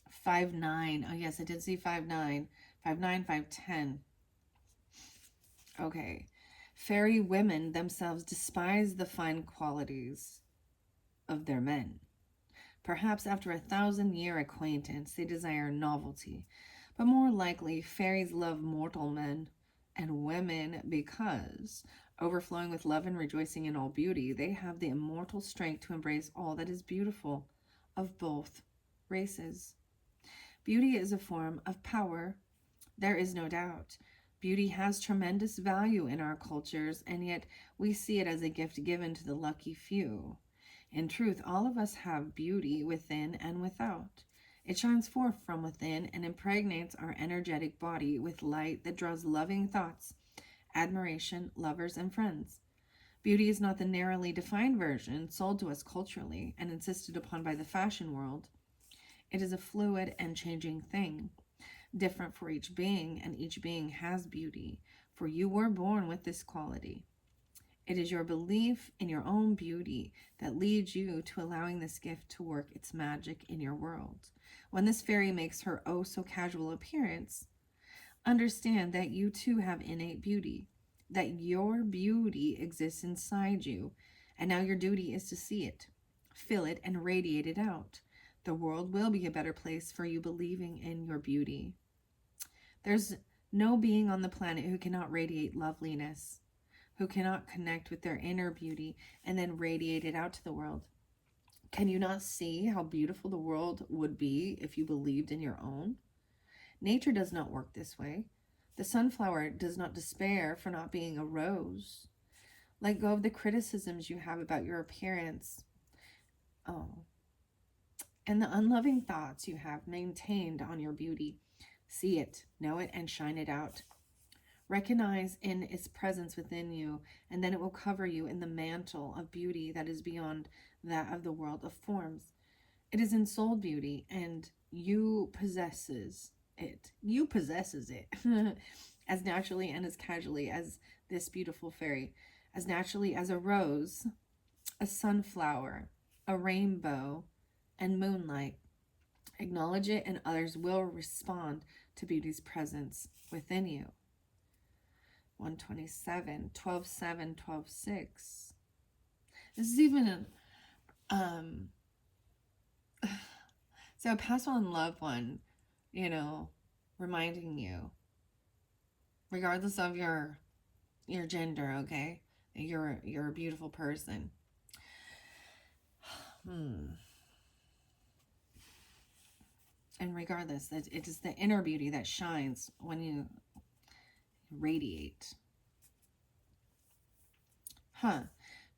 5, 9. Oh, yes, I did see 5, 9. 5, 9, 5, 10. Okay. Fairy women themselves despise the fine qualities of their men. Perhaps after 1,000-year acquaintance, they desire novelty. But more likely, fairies love mortal men and women because, overflowing with love and rejoicing in all beauty, they have the immortal strength to embrace all that is beautiful of both races. Beauty is a form of power, there is no doubt. Beauty has tremendous value in our cultures, and yet we see it as a gift given to the lucky few. In truth, all of us have beauty within and without. It shines forth from within and impregnates our energetic body with light that draws loving thoughts, admiration, lovers, and friends. Beauty is not the narrowly defined version sold to us culturally and insisted upon by the fashion world. It is a fluid and changing thing, different for each being, and each being has beauty, for you were born with this quality. It is your belief in your own beauty that leads you to allowing this gift to work its magic in your world. When this fairy makes her oh so casual appearance, understand that you too have innate beauty, that your beauty exists inside you, and now your duty is to see it, feel it, and radiate it out. The world will be a better place for you believing in your beauty. There's no being on the planet who cannot radiate loveliness, who cannot connect with their inner beauty and then radiate it out to the world. Can you not see how beautiful the world would be if you believed in your own? Nature does not work this way. The sunflower does not despair for not being a rose. Let go of the criticisms you have about your appearance. And the unloving thoughts you have maintained on your beauty. See it, know it, and shine it out. Recognize in its presence within you, and then it will cover you in the mantle of beauty that is beyond that of the world of forms. It is ensouled beauty, and you possesses it. You possesses it as naturally and as casually as this beautiful fairy, as naturally as a rose, a sunflower, a rainbow, and moonlight. Acknowledge it, and others will respond to beauty's presence within you. 127, 12, 7, 12, 6. This is even so a past on loved one, you know, reminding you, regardless of your gender, okay, you're a beautiful person. And regardless, that it is the inner beauty that shines when you radiate.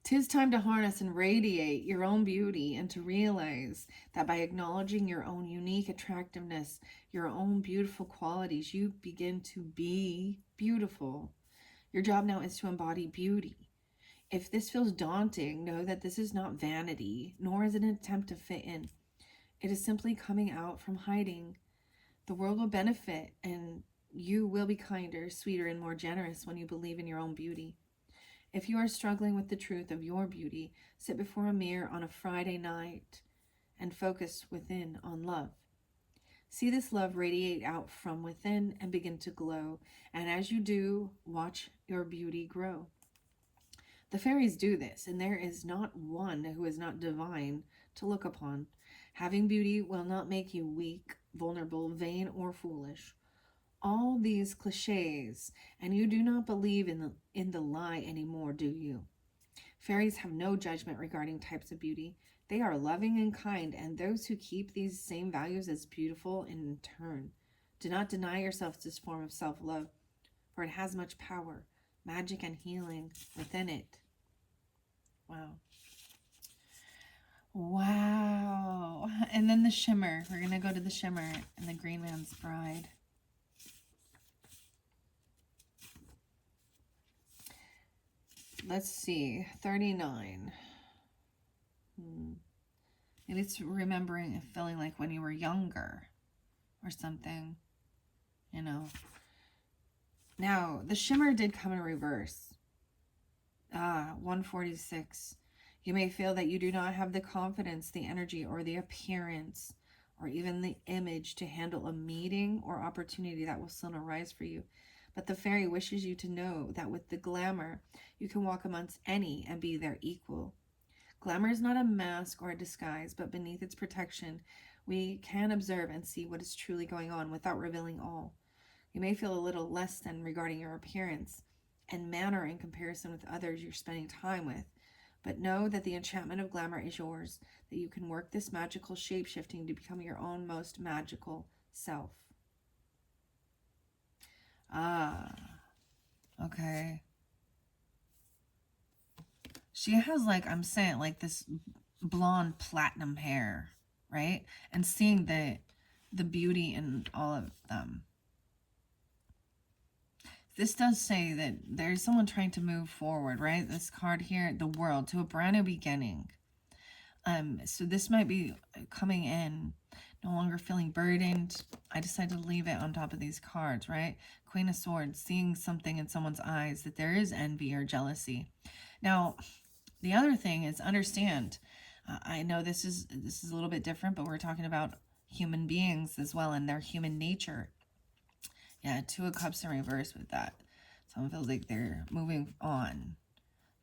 Tis time to harness and radiate your own beauty and to realize that by acknowledging your own unique attractiveness, your own beautiful qualities, you begin to be beautiful. Your job now is to embody beauty. If this feels daunting, know that this is not vanity, nor is it an attempt to fit in. It is simply coming out from hiding. The world will benefit, and you will be kinder, sweeter, and more generous when you believe in your own beauty. If you are struggling with the truth of your beauty, sit before a mirror on a Friday night and focus within on love. See this love radiate out from within and begin to glow. And as you do, watch your beauty grow. The fairies do this, and there is not one who is not divine to look upon. Having beauty will not make you weak, vulnerable, vain, or foolish. All these cliches, and you do not believe in the lie anymore, do you? Fairies have no judgment regarding types of beauty. They are loving and kind, and those who keep these same values as beautiful in turn. Do not deny yourself this form of self-love, for it has much power, magic, and healing within it. Wow. Wow. And then the shimmer. We're going to go to the shimmer and the Green Man's Bride. Let's see. 39. Maybe it's remembering and feeling like when you were younger or something, you know. Now, the shimmer did come in reverse. 146. You may feel that you do not have the confidence, the energy, or the appearance, or even the image to handle a meeting or opportunity that will soon arise for you. But the fairy wishes you to know that with the glamour, you can walk amongst any and be their equal. Glamour is not a mask or a disguise, but beneath its protection, we can observe and see what is truly going on without revealing all. You may feel a little less than regarding your appearance and manner in comparison with others you're spending time with, but know that the enchantment of glamour is yours, that you can work this magical shape-shifting to become your own most magical self. Okay. She has, like, I'm saying, like this blonde platinum hair, right? And seeing the beauty in all of them. This does say that there's someone trying to move forward, right? This card here, the world, to a brand new beginning. So this might be coming in, no longer feeling burdened. I decided to leave it on top of these cards, right? Queen of Swords, seeing something in someone's eyes, that there is envy or jealousy. Now, the other thing is understand, I know this is a little bit different, but we're talking about human beings as well and their human nature. Yeah, Two of Cups in reverse with that. Someone feels like they're moving on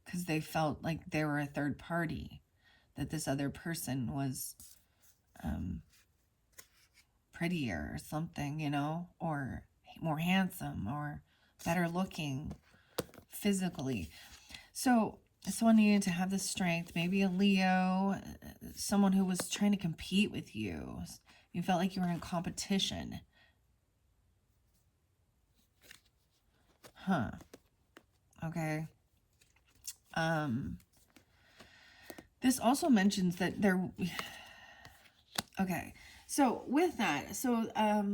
because they felt like they were a third party, that this other person was prettier or something, you know, or more handsome or better looking physically. So someone needed to have the strength, maybe a Leo, someone who was trying to compete with you. You felt like you were in competition. Okay. This also mentions that there... Okay. So with that, so a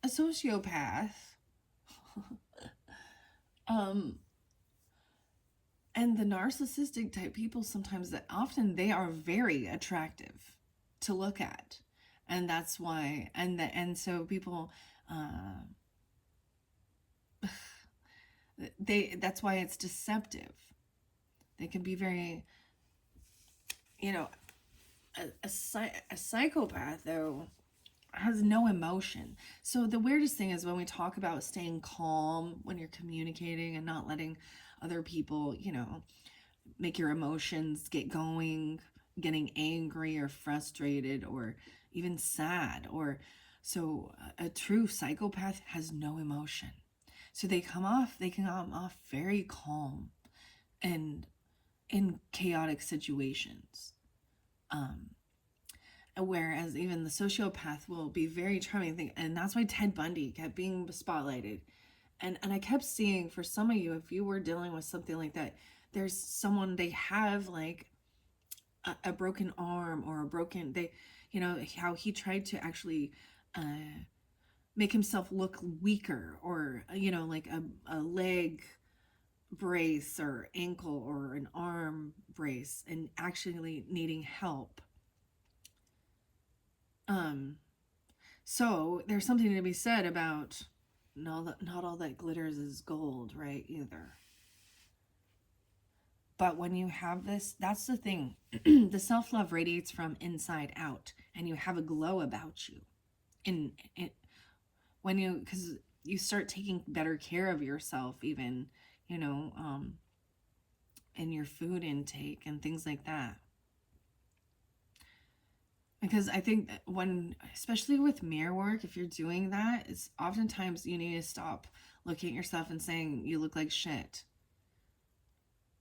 sociopath and the narcissistic type people, sometimes that often they are very attractive to look at. And that's why, and so people, that's why it's deceptive. They can be very, you know, a psychopath, though, has no emotion. So the weirdest thing is when we talk about staying calm when you're communicating and not letting other people, you know, make your emotions get going, getting angry or frustrated or even sad. Or so a true psychopath has no emotion. So they come off very calm and in chaotic situations. Whereas even the sociopath will be very charming. And that's why Ted Bundy kept being spotlighted. And I kept seeing, for some of you, if you were dealing with something like that, there's someone, they have like a broken arm or a broken, how he tried to actually make himself look weaker, or, like a leg brace or ankle or an arm brace, and actually needing help. So there's something to be said about not all that glitters is gold, right? Either. But when you have this, that's the thing. The self-love radiates from inside out, and you have a glow about you. Because you start taking better care of yourself, even, in your food intake and things like that. Because I think that especially with mirror work, if you're doing that, it's oftentimes you need to stop looking at yourself and saying, you look like shit,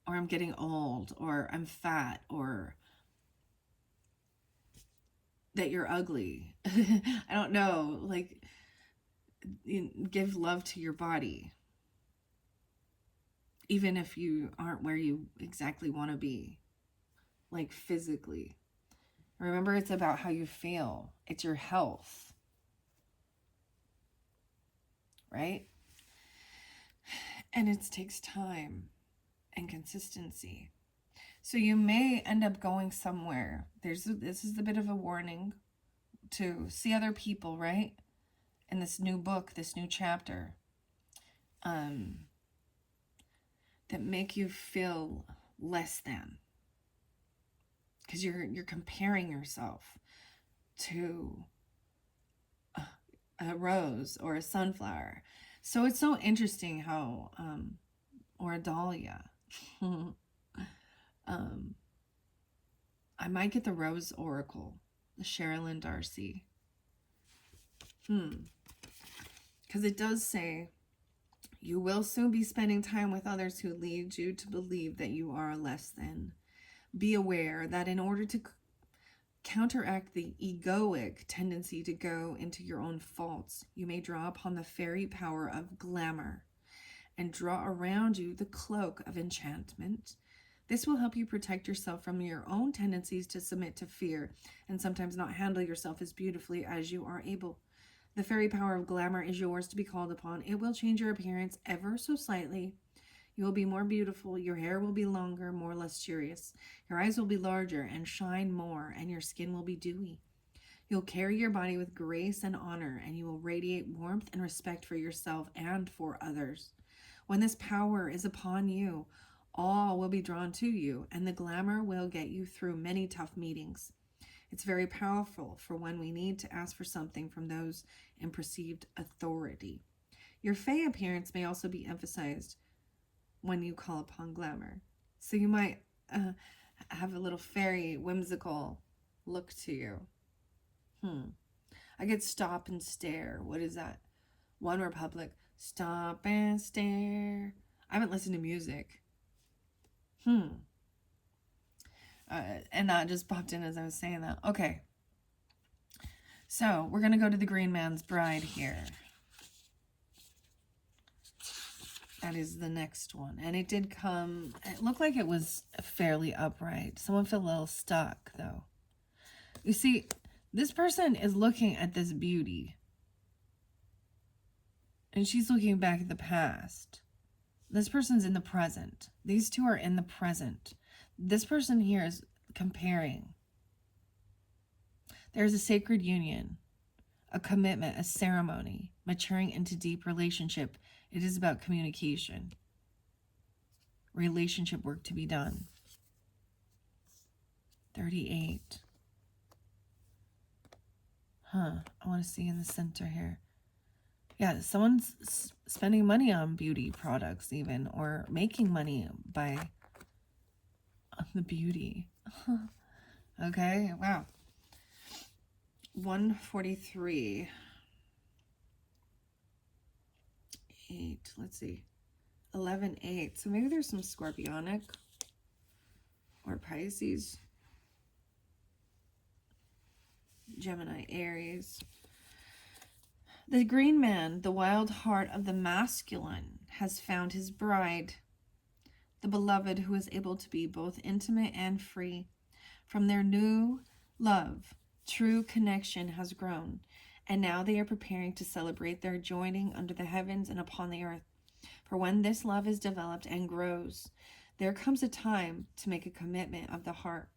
or I'm getting old, or I'm fat, or that you're ugly. I don't know. Like, give love to your body, even if you aren't where you exactly want to be, like physically. Remember, it's about how you feel. It's your health, right? And it takes time and consistency. So you may end up going somewhere. This is a bit of a warning to see other people, right? In this new book, this new chapter, that make you feel less than, because you're comparing yourself to a rose or a sunflower. So it's so interesting how, or a dahlia. I might get the Rose Oracle, the Sherilyn Darcy. Because it does say, you will soon be spending time with others who lead you to believe that you are less than. Be aware that in order to counteract the egoic tendency to go into your own faults, you may draw upon the fairy power of glamour and draw around you the cloak of enchantment. This will help you protect yourself from your own tendencies to submit to fear and sometimes not handle yourself as beautifully as you are able. The fairy power of glamour is yours to be called upon. It will change your appearance ever so slightly. You will be more beautiful. Your hair will be longer, more luxurious. Your eyes will be larger and shine more, and your skin will be dewy. You'll carry your body with grace and honor, and you will radiate warmth and respect for yourself and for others. When this power is upon you, all will be drawn to you, and the glamour will get you through many tough meetings. It's very powerful for when we need to ask for something from those in perceived authority. Your fey appearance may also be emphasized when you call upon glamour. So you might have a little fairy, whimsical look to you. I get stop and stare. What is that? One Republic. Stop and stare. I haven't listened to music. And that just popped in as I was saying that. Okay. So we're going to go to the Green Man's Bride here. That is the next one. And it did come, it looked like it was fairly upright. Someone felt a little stuck, though. You see, this person is looking at this beauty. And she's looking back at the past. This person's in the present. These two are in the present. This person here is comparing. There's a sacred union, a commitment, a ceremony, maturing into deep relationship. It is about communication, relationship work to be done. 38. I want to see in the center here. Yeah, someone's spending money on beauty products even, or making money by The beauty. Okay, wow. 143. 8. Let's see. 11, 8. So maybe there's some Scorpionic or Pisces. Gemini, Aries. The green man, the wild heart of the masculine, has found his bride, the beloved who is able to be both intimate and free. From their new love, true connection has grown, and now they are preparing to celebrate their joining under the heavens and upon the earth. For when this love is developed and grows, there comes a time to make a commitment of the heart,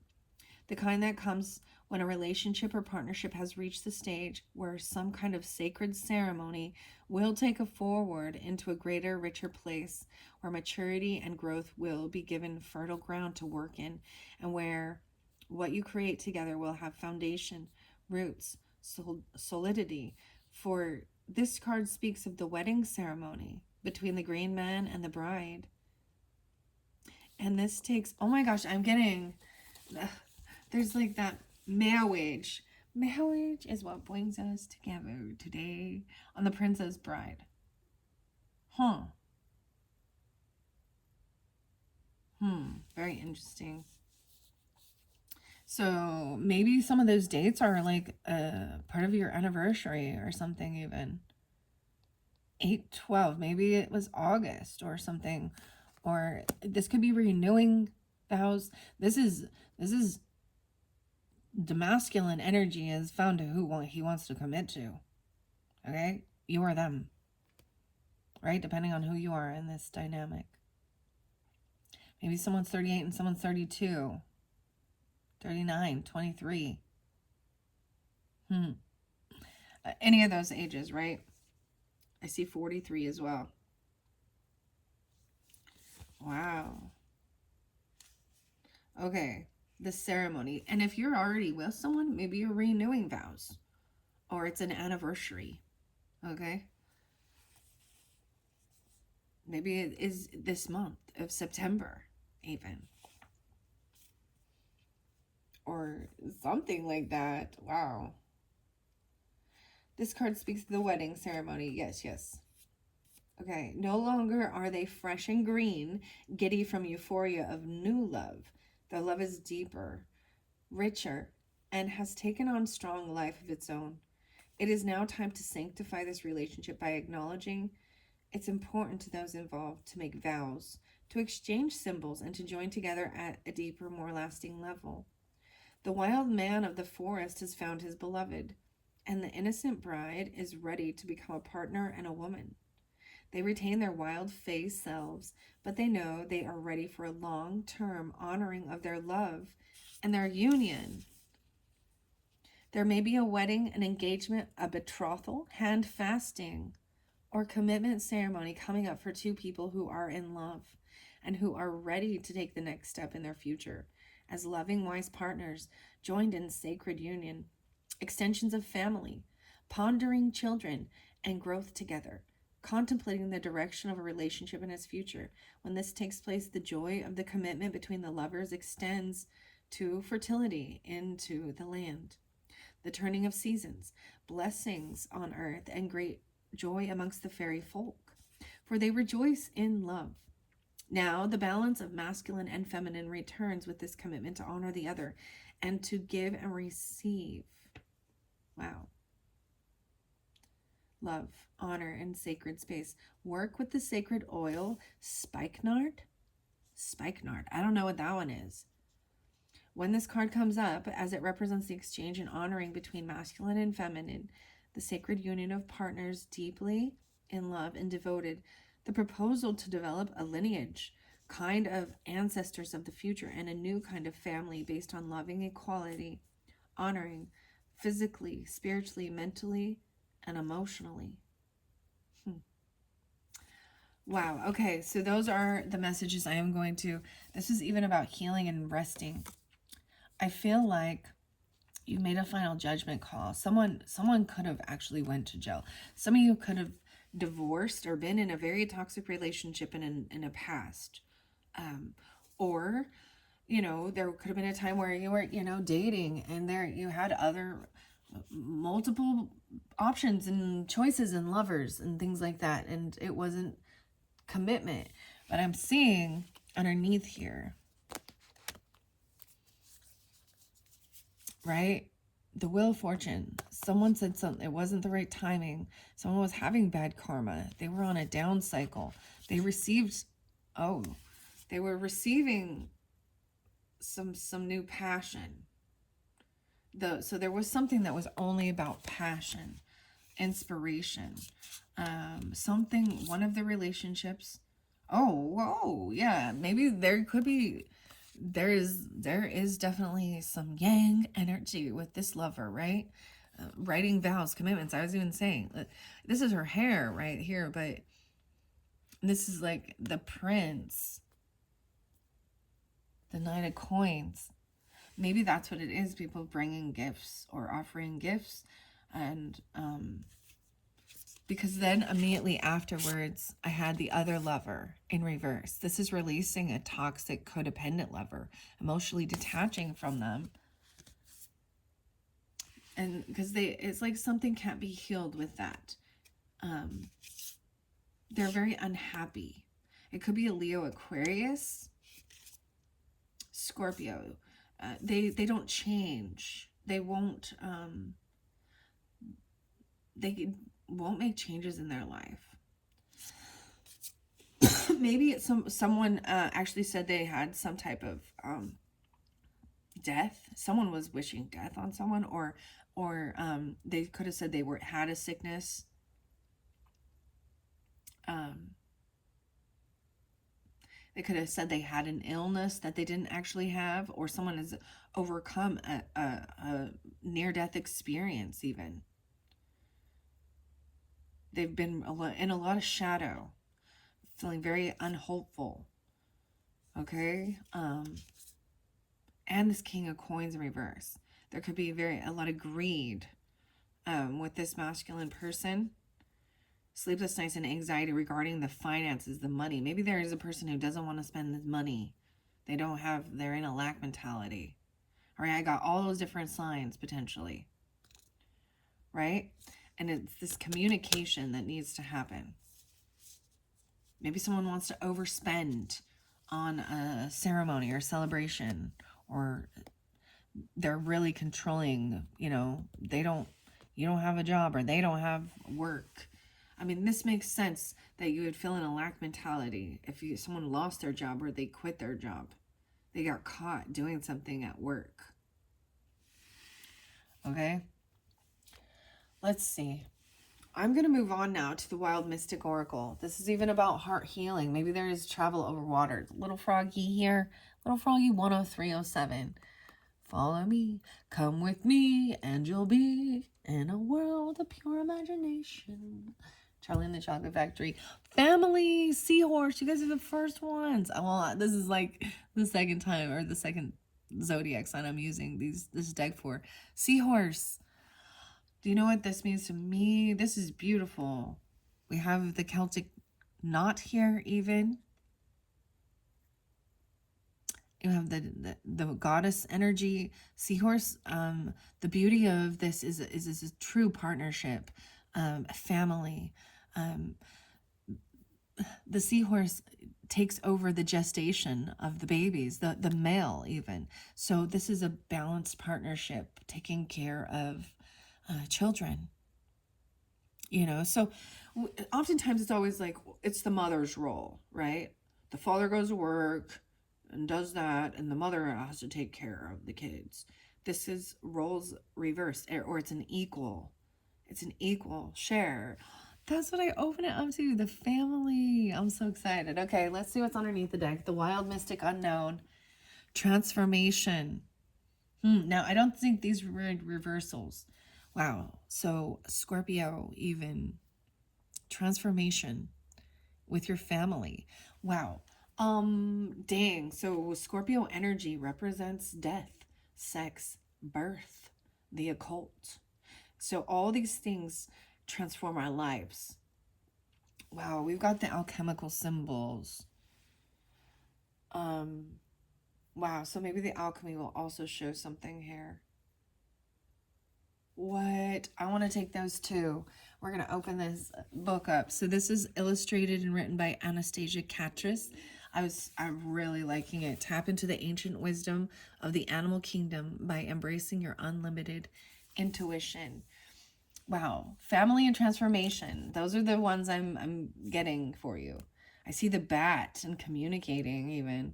the kind that comes when a relationship or partnership has reached the stage where some kind of sacred ceremony will take a forward into a greater, richer place, where maturity and growth will be given fertile ground to work in, and where what you create together will have foundation, roots, solidity. For this card speaks of the wedding ceremony between the green man and the bride. And this takes, oh my gosh, I'm getting, there's like that marriage. Marriage is what brings us together today on the Princess Bride. Huh. Very interesting. So maybe some of those dates are like part of your anniversary or something even. 8/12, maybe it was August or something. Or this could be renewing vows. This is the masculine energy is found to who he wants to commit to. Okay? You or them. Right? Depending on who you are in this dynamic. Maybe someone's 38 and someone's 32. 39, 23. Any of those ages, right? I see 43 as well. Wow. Okay. The ceremony. And if you're already with someone, maybe you're renewing vows. Or it's an anniversary. Okay? Maybe it is this month of September, even. Or something like that. Wow. This card speaks to the wedding ceremony. Yes, yes. Okay. No longer are they fresh and green, giddy from euphoria of new love. Their love is deeper, richer, and has taken on strong life of its own. It is now time to sanctify this relationship by acknowledging it's important to those involved to make vows, to exchange symbols, and to join together at a deeper, more lasting level. The wild man of the forest has found his beloved, and the innocent bride is ready to become a partner and a woman. They retain their wild fae selves, but they know they are ready for a long-term honoring of their love and their union. There may be a wedding, an engagement, a betrothal, hand fasting, or commitment ceremony coming up for two people who are in love and who are ready to take the next step in their future as loving, wise partners joined in sacred union, extensions of family, pondering children and growth together, contemplating the direction of a relationship in its future. When this takes place, the joy of the commitment between the lovers extends to fertility into the land, the turning of seasons, blessings on earth, and great joy amongst the fairy folk, for they rejoice in love. Now the balance of masculine and feminine returns with this commitment to honor the other and to give and receive. Wow. Love, honor, and sacred space. Work with the sacred oil, spikenard. Spikenard. I don't know what that one is. When this card comes up, as it represents the exchange and honoring between masculine and feminine, the sacred union of partners deeply in love and devoted, the proposal to develop a lineage, kind of ancestors of the future, and a new kind of family based on loving equality, honoring physically, spiritually, mentally, and emotionally. Wow. Okay. So those are the messages I am going to. This is even about healing and resting. I feel like you made a final judgment call. Someone could have actually went to jail. Some of you could have divorced or been in a very toxic relationship in a past. Or you know, there could have been a time where you were, you know, dating, and there you had other multiple options and choices and lovers and things like that, and it wasn't commitment. But I'm seeing underneath here, right? The Wheel of Fortune. Someone said something, it wasn't the right timing. Someone was having bad karma. They were on a down cycle. They received, oh, they were receiving some new passion. So there was something that was only about passion, inspiration, something, one of the relationships. Oh, whoa, yeah, maybe there could be, there is definitely some yang energy with this lover, right? Writing vows, commitments. I was even saying, this is her hair right here, but this is like the prince, the Knight of Coins. Maybe that's what it is, people bringing gifts or offering gifts. And because then immediately afterwards, I had the other lover in reverse. This is releasing a toxic, codependent lover, emotionally detaching from them. And because it's like something can't be healed with that. They're very unhappy. It could be a Leo, Aquarius, Scorpio. They don't change. They won't make changes in their life. Maybe it's someone actually said they had some type of death. Someone was wishing death on someone, or they could have said they had a sickness. They could have said they had an illness that they didn't actually have, or someone has overcome a near-death experience even. They've been in a lot of shadow, feeling very unhopeful. Okay? And this King of Coins in reverse. There could be a lot of greed with this masculine person. Sleepless nights and anxiety regarding the finances, the money. Maybe there is a person who doesn't want to spend the money. They're in a lack mentality. All right, I got all those different signs potentially. Right? And it's this communication that needs to happen. Maybe someone wants to overspend on a ceremony or celebration, or they're really controlling, you know, you don't have a job, or they don't have work. I mean, this makes sense that you would feel in a lack mentality if someone lost their job or they quit their job. They got caught doing something at work. Okay? Let's see. I'm going to move on now to the Wild Mystic Oracle. This is even about heart healing. Maybe there is travel over water. Little Froggy here. Little Froggy 10307. Follow me, come with me, and you'll be in a world of pure imagination. Charlie and the Chocolate Factory. Family, Seahorse. You guys are the first ones. Well, this is like the second time, or the second zodiac sign I'm using this deck for. Seahorse. Do you know what this means to me? This is beautiful. We have the Celtic knot here even. You have the goddess energy. Seahorse, the beauty of this is a true partnership, family. The seahorse takes over the gestation of the babies, the male even. So this is a balanced partnership, taking care of children. You know, so oftentimes it's always like, it's the mother's role, right? The father goes to work and does that, and the mother has to take care of the kids. This is roles reversed, or it's an equal share. That's what I open it up to, the family. I'm so excited. Okay, let's see what's underneath the deck. The Wild Mystic Unknown. Transformation. Now, I don't think these were reversals. Wow. So Scorpio, even transformation with your family. Wow. Dang. So Scorpio energy represents death, sex, birth, the occult. So all these things transform our lives. Wow, we've got the alchemical symbols. Wow, so maybe the alchemy will also show something here. What? I want to take those too. We're going to open this book up. So this is illustrated and written by Anastasia Katris. I'm really liking it. Tap into the ancient wisdom of the animal kingdom by embracing your unlimited intuition. Wow. Family and transformation. Those are the ones I'm getting for you. I see the bat and communicating even.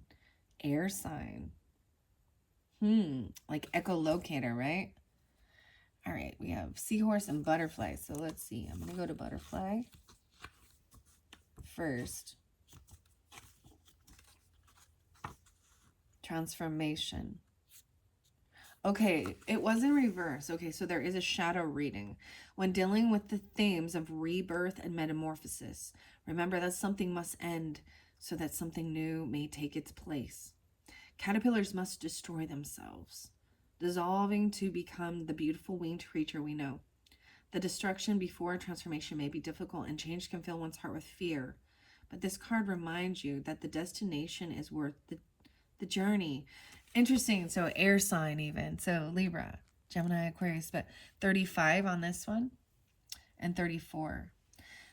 Air sign. Like echolocator, right? All right, we have seahorse and butterfly. So let's see. I'm going to go to butterfly first. Transformation. Okay, it was in reverse. Okay, so there is a shadow reading. When dealing with the themes of rebirth and metamorphosis, remember that something must end so that something new may take its place. Caterpillars must destroy themselves, dissolving to become the beautiful winged creature we know. The destruction before transformation may be difficult, and change can fill one's heart with fear. But this card reminds you that the destination is worth the journey. Interesting. So air sign even. So Libra, Gemini, Aquarius, but 35 on this one and 34.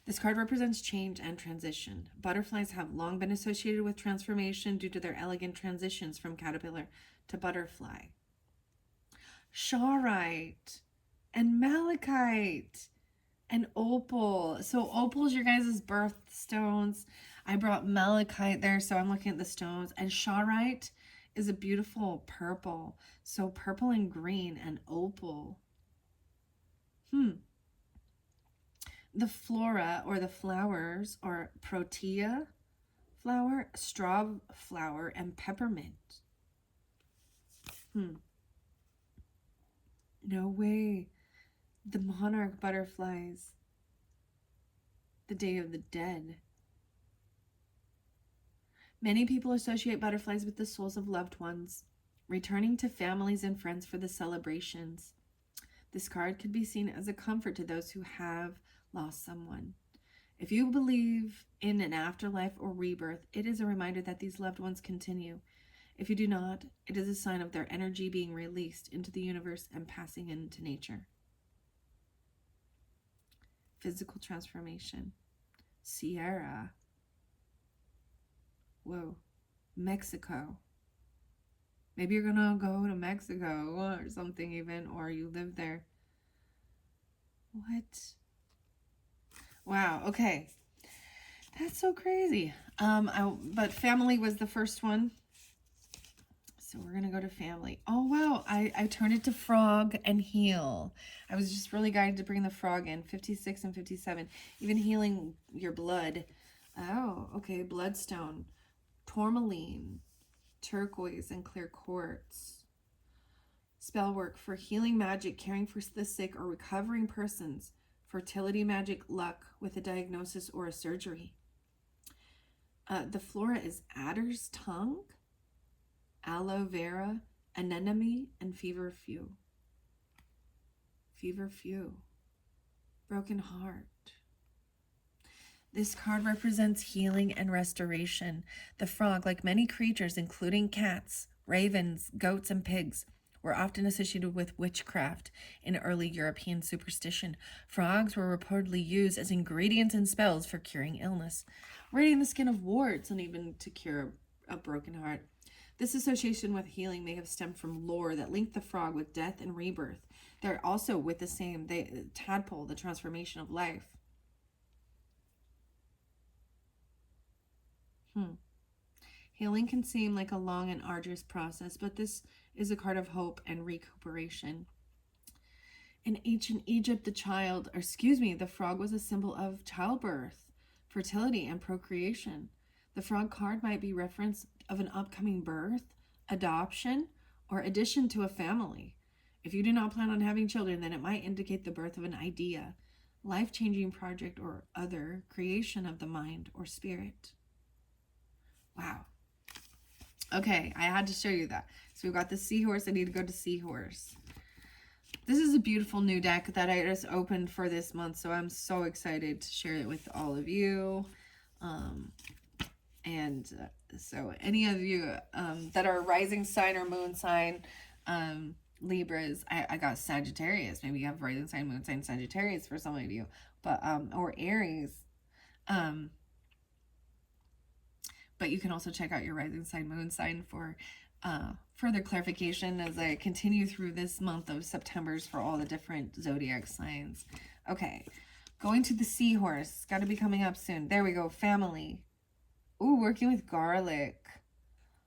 This card represents change and transition. Butterflies have long been associated with transformation due to their elegant transitions from caterpillar to butterfly. Chaurite and malachite and opal. So opal's your guys' birthstones. I brought malachite there, so I'm looking at the stones. And chaurite is a beautiful purple. So purple and green and opal. The flora or the flowers are protea flower, straw flower, and peppermint. No way. The monarch butterflies. The Day of the Dead. Many people associate butterflies with the souls of loved ones, returning to families and friends for the celebrations. This card could be seen as a comfort to those who have lost someone. If you believe in an afterlife or rebirth, it is a reminder that these loved ones continue. If you do not, it is a sign of their energy being released into the universe and passing into nature. Physical transformation. Sierra. Whoa. Mexico. Maybe you're gonna go to Mexico or something even, or you live there. What? Wow, okay. That's so crazy. But family was the first one. So we're going to go to family. Oh, wow. I turned it to frog and heal. I was just really guided to bring the frog in. 56 and 57. Even healing your blood. Oh, okay. Bloodstone. Tourmaline. Turquoise and clear quartz. Spell work for healing magic, caring for the sick, or recovering persons. Fertility magic, luck with a diagnosis or a surgery. The flora is adder's tongue, aloe vera, anemone, and feverfew. Feverfew. Broken heart. This card represents healing and restoration. The frog, like many creatures, including cats, ravens, goats, and pigs, were often associated with witchcraft in early European superstition. Frogs were reportedly used as ingredients in spells for curing illness, ridding the skin of warts, and even to cure a broken heart. This association with healing may have stemmed from lore that linked the frog with death and rebirth. They're also with the same tadpole, the transformation of life. Healing can seem like a long and arduous process, but this is a card of hope and recuperation. In ancient Egypt, the frog was a symbol of childbirth, fertility, and procreation. The frog card might be reference of an upcoming birth, adoption, or addition to a family. If you do not plan on having children, then it might indicate the birth of an idea, life-changing project, or other creation of the mind or spirit. Wow. Okay, I had to show you that. So we've got the seahorse. I need to go to seahorse. This is a beautiful new deck that I just opened for this month, so I'm so excited to share it with all of you. And so any of you that are rising sign or moon sign Libras, I got Sagittarius. Maybe you have rising sign, moon sign, Sagittarius for some of you, but or Aries. But you can also check out your rising sign, moon sign for further clarification as I continue through this month of September's for all the different zodiac signs. Okay, going to the seahorse. Got to be coming up soon. There we go. Family. Ooh, working with garlic,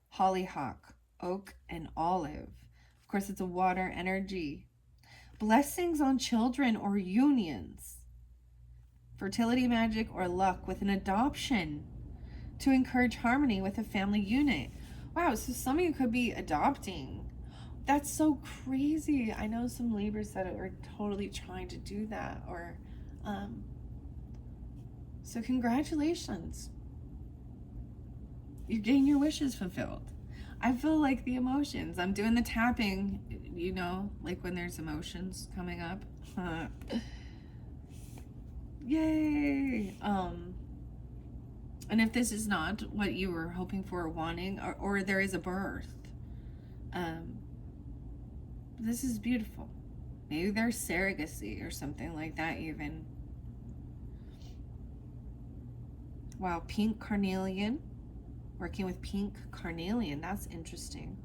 hollyhock, oak, and olive. Of course, it's a water energy. Blessings on children or unions. Fertility magic or luck with an adoption to encourage harmony with a family unit. Wow, so some of you could be adopting. That's so crazy. I know some Libras that are totally trying to do that. Or, so congratulations. You're getting your wishes fulfilled. I feel like the emotions. I'm doing the tapping, you know, like when there's emotions coming up. Yay! And if this is not what you were hoping for or wanting, or there is a birth, this is beautiful. Maybe there's surrogacy or something like that even. Wow, pink carnelian. Working with pink carnelian, that's interesting.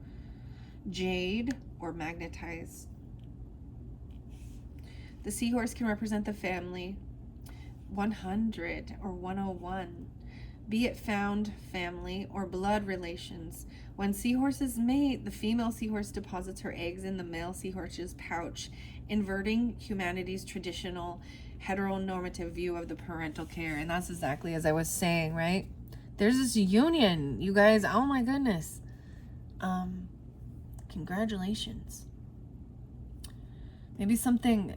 Jade or magnetized. The seahorse can represent the family. 100 or 101. Be it found family or blood relations. When seahorses mate, the female seahorse deposits her eggs in the male seahorse's pouch, inverting humanity's traditional heteronormative view of the parental care. And that's exactly as I was saying, right? There's this union, you guys. Oh my goodness. Congratulations. Maybe something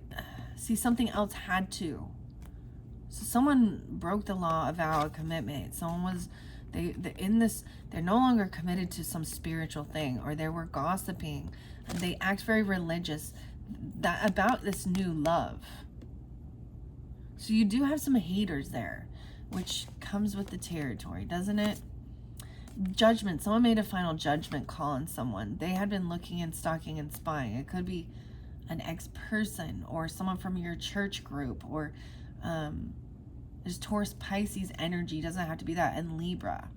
else had to. So someone broke the law of vow of commitment. Someone was, they're no longer committed to some spiritual thing, or they were gossiping. And they act very religious about this new love. So you do have some haters there, which comes with the territory, doesn't it? Judgment. Someone made a final judgment call on someone. They had been looking and stalking and spying. It could be an ex-person or someone from your church group, or there's Taurus Pisces energy. Doesn't have to be that. And Libra.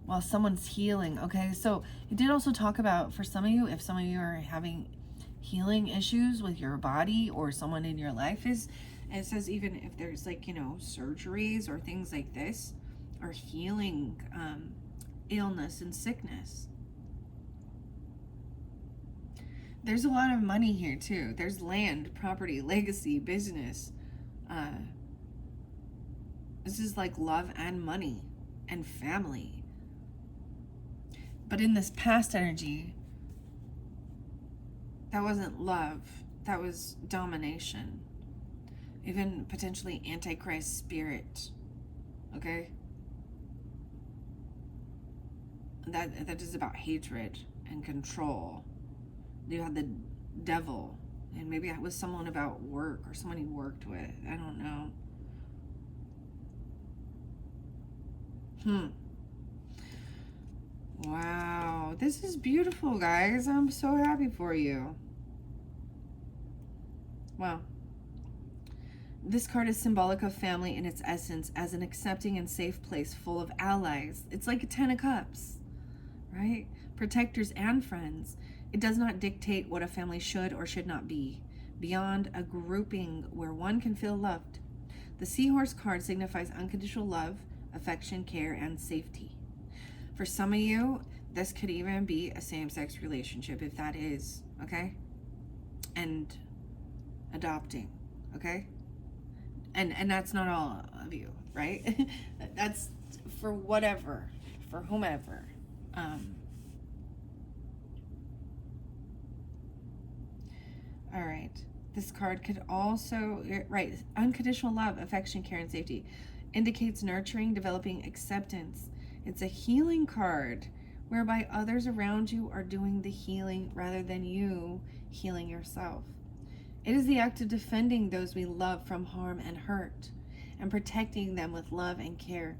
While someone's healing. Okay, so it did also talk about, for some of you, if some of you are having healing issues with your body, or someone in your life is, and it says even if there's like, you know, surgeries or things like this, or healing illness and sickness. There's a lot of money here too. There's land, property, legacy, business. This is like love and money and family. But in this past energy, that wasn't love. That was domination. Even potentially Antichrist spirit. Okay? That is about hatred and control. You had the devil. And maybe it was someone about work, or someone he worked with. I don't know. Wow. This is beautiful, guys. I'm so happy for you. Wow. This card is symbolic of family in its essence, as an accepting and safe place full of allies. It's like a 10 of cups, right? Protectors and friends. It does not dictate what a family should or should not be, beyond a grouping where one can feel loved. The seahorse card signifies unconditional love, affection, care, and safety. For some of you, this could even be a same-sex relationship, if that is, okay? And adopting, okay? And that's not all of you, right? That's for whatever, for whomever. All right. This card could also, right, unconditional love, affection, care, and safety. Indicates nurturing, developing acceptance. It's a healing card, whereby others around you are doing the healing rather than you healing yourself. It is the act of defending those we love from harm and hurt, and protecting them with love and care.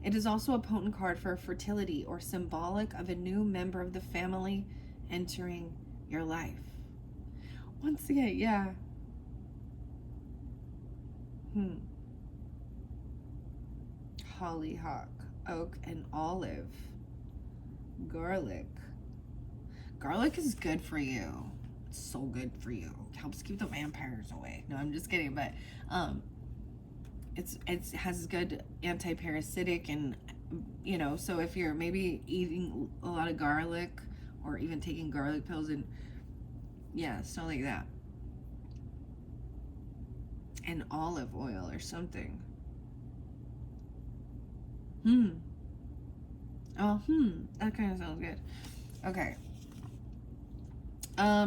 It is also a potent card for fertility or symbolic of a new member of the family entering your life. Once again, yeah. Hollyhock, oak, and olive. Garlic. Garlic is good for you. It's so good for you. It helps keep the vampires away. No, I'm just kidding, but it has good anti-parasitic, and you know, so if you're maybe eating a lot of garlic or even taking garlic pills, and yeah, stuff like that. And olive oil or something. That kind of sounds good. Okay.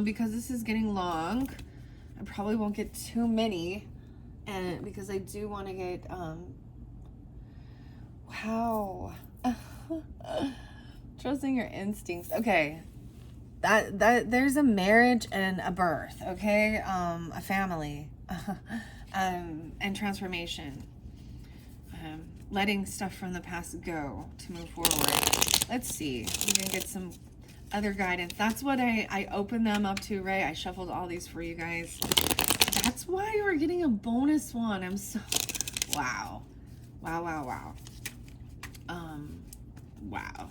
Because this is getting long, I probably won't get too many, and because I do want to get wow. Trusting your instincts. Okay. That there's a marriage and a birth, okay? A family. And transformation. Letting stuff from the past go to move forward. Let's see. We can get some other guidance. That's what I opened them up to, right? I shuffled all these for you guys. That's why we're getting a bonus one. I'm so... Wow. Wow. Wow.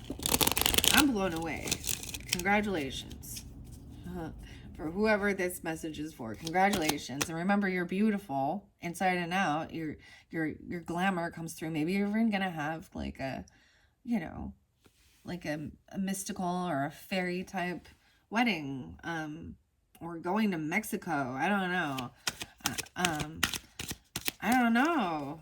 I'm blown away. Congratulations. For whoever this message is for, congratulations. And remember, you're beautiful inside and out. Your glamour comes through. Maybe you're even gonna have like a, you know, like a mystical or a fairy type wedding, or going to Mexico. I don't know. I don't know.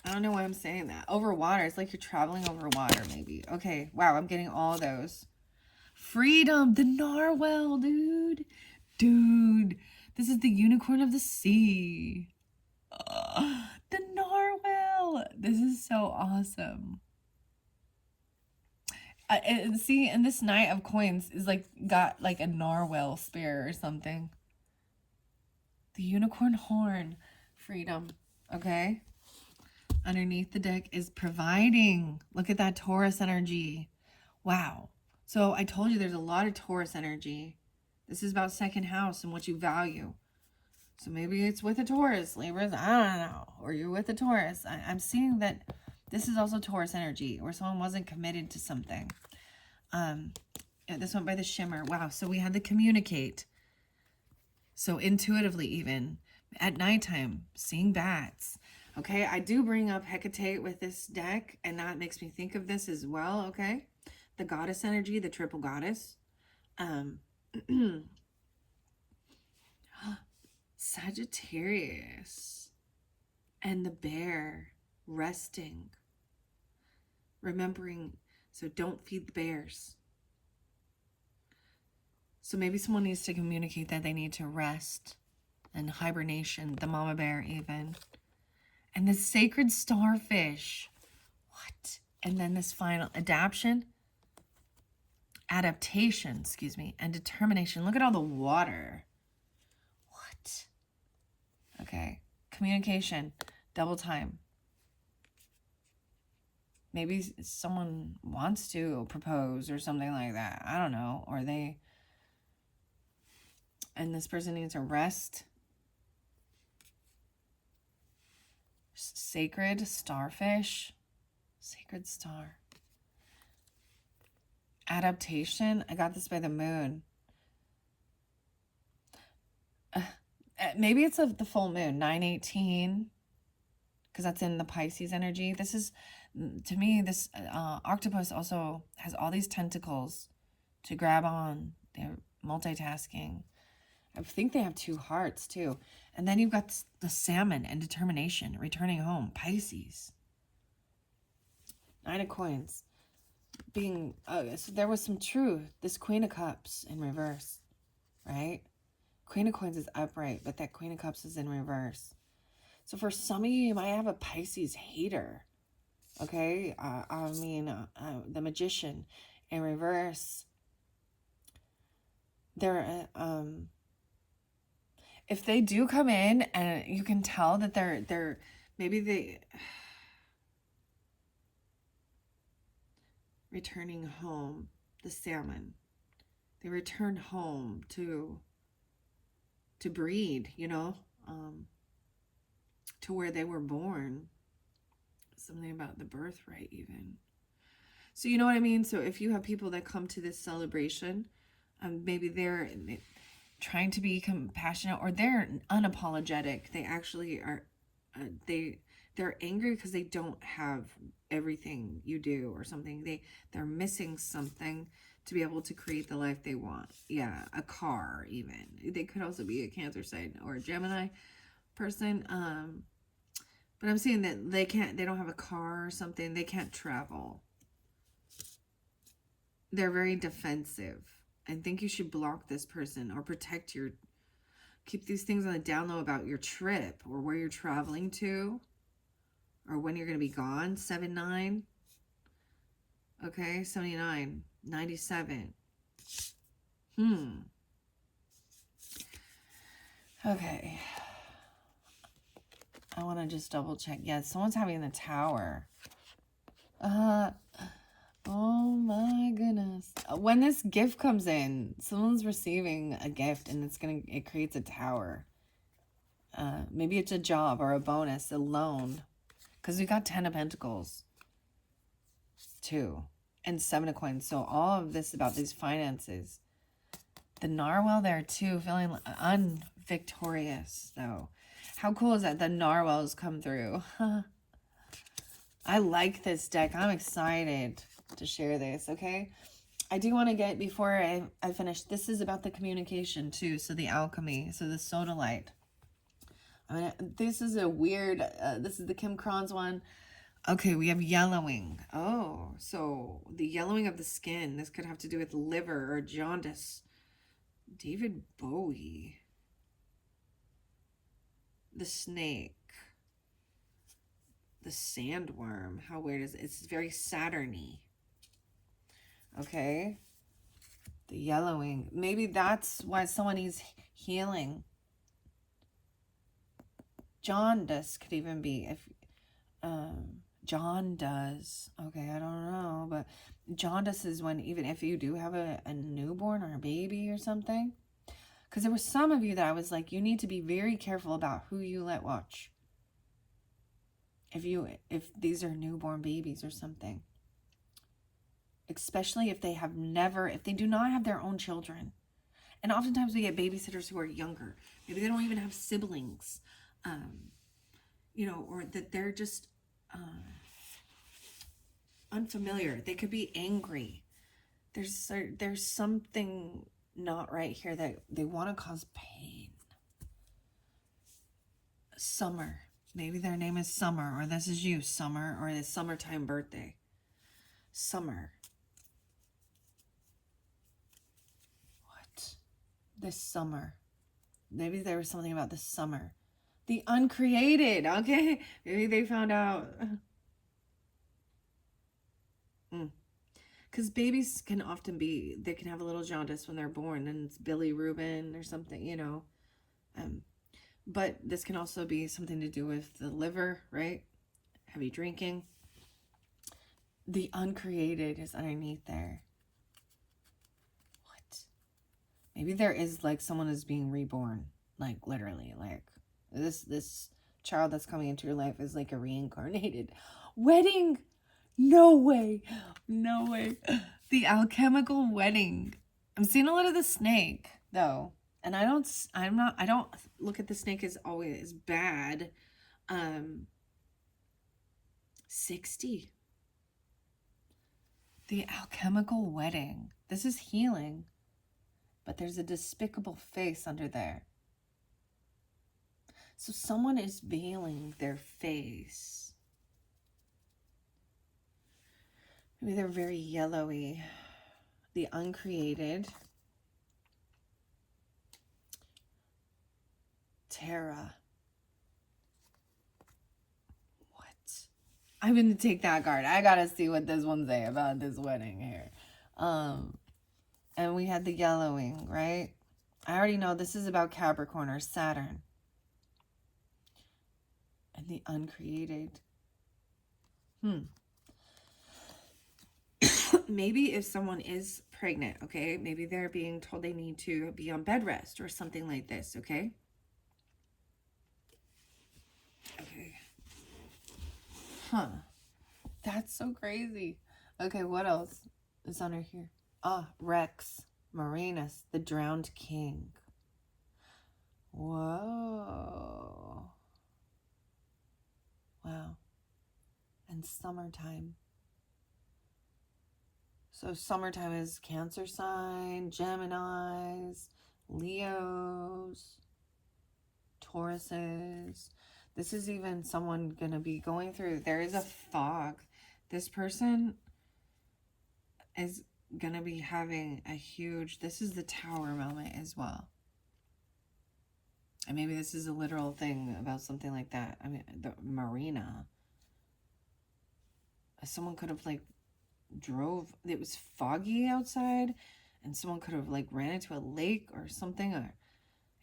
I don't know why I'm saying that. Over water. It's like you're traveling over water, maybe. Okay. Wow. I'm getting all those. Freedom. The narwhal, dude. Dude. This is the unicorn of the sea. The narwhal. This is so awesome. And see, and this Knight of Coins is like, got like a narwhal spear or something. The unicorn horn. Freedom. Okay. Underneath the deck is providing. Look at that Taurus energy. Wow. So I told you there's a lot of Taurus energy. This is about second house and what you value. So maybe it's with a Taurus, Libras. I don't know. Or you're with a Taurus. I'm seeing that this is also Taurus energy, or someone wasn't committed to something. This went by the shimmer. Wow. So we had to communicate. So intuitively, even at nighttime, seeing bats. Okay, I do bring up Hecate with this deck, and that makes me think of this as well, okay? The goddess energy, the triple goddess. Sagittarius. And the bear, resting. Remembering, so don't feed the bears. So maybe someone needs to communicate that they need to rest and hibernation, the mama bear even. And the sacred starfish. What? And then this final adaptation, excuse me, and determination. Look at all the water. What? Okay. Communication. Double time. Maybe someone wants to propose or something like that. I don't know. Or they... And this person needs to rest. Sacred starfish. Sacred star. Adaptation. I got this by the moon. Maybe it's of the full moon. 9/18. Because that's in the Pisces energy. This is, to me, this octopus also has all these tentacles to grab on. They're multitasking. I think they have two hearts too. And then you've got the salmon and determination, returning home, Pisces. 9 of Coins. Being, so there was some truth. This Queen of Cups in reverse, right? Queen of Coins is upright, but that Queen of Cups is in reverse. So for some of you, you might have a Pisces hater, okay? The Magician in reverse. if they do come in and you can tell that they're maybe they returning home, the salmon, they return home to breed, you know, to where they were born. Something about the birthright even. So you know what I mean? So if you have people that come to this celebration, maybe they're trying to be compassionate, or they're unapologetic. They actually are, they're angry because they don't have everything you do or something. They're missing something to be able to create the life they want. Yeah, a car even. They could also be a Cancer sign or a Gemini person. But I'm saying that they don't have a car or something. They can't travel. They're very defensive. I think you should block this person or keep these things on the down low about your trip or where you're traveling to or when you're going to be gone. 79. Okay, 79, 97. Okay. I want to just double check. Yeah, someone's having the Tower. Oh my goodness. When this gift comes in, someone's receiving a gift and it creates a tower. Maybe it's a job or a bonus, a loan. Because we got 10 of Pentacles too. And 7 of Coins. So all of this about these finances. The Narwhal there too, feeling unvictorious though. How cool is that? The Narwhals come through. I like this deck. I'm excited to share this, okay? I do want to get, before I finish, this is about the communication too. So the alchemy, so the sodalite. I mean, this is a weird, this is the Kim Kron's one. Okay, we have yellowing. Oh, so the yellowing of the skin. This could have to do with liver or jaundice. David Bowie. The snake. The sandworm. How weird is it? It's very Saturn-y. Okay. The yellowing. Maybe that's why someone needs healing. Jaundice could even be. If John does. Okay, I don't know. But jaundice is when, even if you do have a newborn or a baby or something. Because there were some of you that I was like, you need to be very careful about who you let watch. If these are newborn babies or something. Especially if they do not have their own children. And oftentimes we get babysitters who are younger. Maybe they don't even have siblings. You know, or that they're just unfamiliar. They could be angry. There's something not right here that they want to cause pain. Summer. Maybe their name is Summer, or this is you, Summer, or the summertime birthday. Summer. What? This summer. Maybe there was something about this summer. The uncreated, okay? Maybe they found out. Because babies can often they can have a little jaundice when they're born, and it's Billy Rubin or something, you know. But this can also be something to do with the liver, right? Heavy drinking. The uncreated is underneath there. What? Maybe there is like someone is being reborn, like literally, like this child that's coming into your life is like a reincarnated wedding. No way. No way. The alchemical wedding. I'm seeing a lot of the snake though. And I don't look at the snake as always bad. 60. The alchemical wedding. This is healing. But there's a despicable face under there. So someone is veiling their face. Maybe they're very yellowy. The uncreated. Terra. What? I'm going to take that card. I got to see what this one say about this wedding here. And we had the yellowing, right? I already know this is about Capricorn or Saturn. And the uncreated. Maybe if someone is pregnant, okay, maybe they're being told they need to be on bed rest or something like this, okay? Okay. Huh. That's so crazy. Okay, what else is under here? Rex Moranus, the drowned king. Whoa. Wow. And summertime. So summertime is Cancer sign, Geminis, Leos, Tauruses. This is even someone going to be going through, there is a fog. This person is going to be having a huge, this is the Tower moment as well. And maybe this is a literal thing about something like that. I mean, the marina. Someone could have like drove, it was foggy outside, and someone could have like ran into a lake or something, or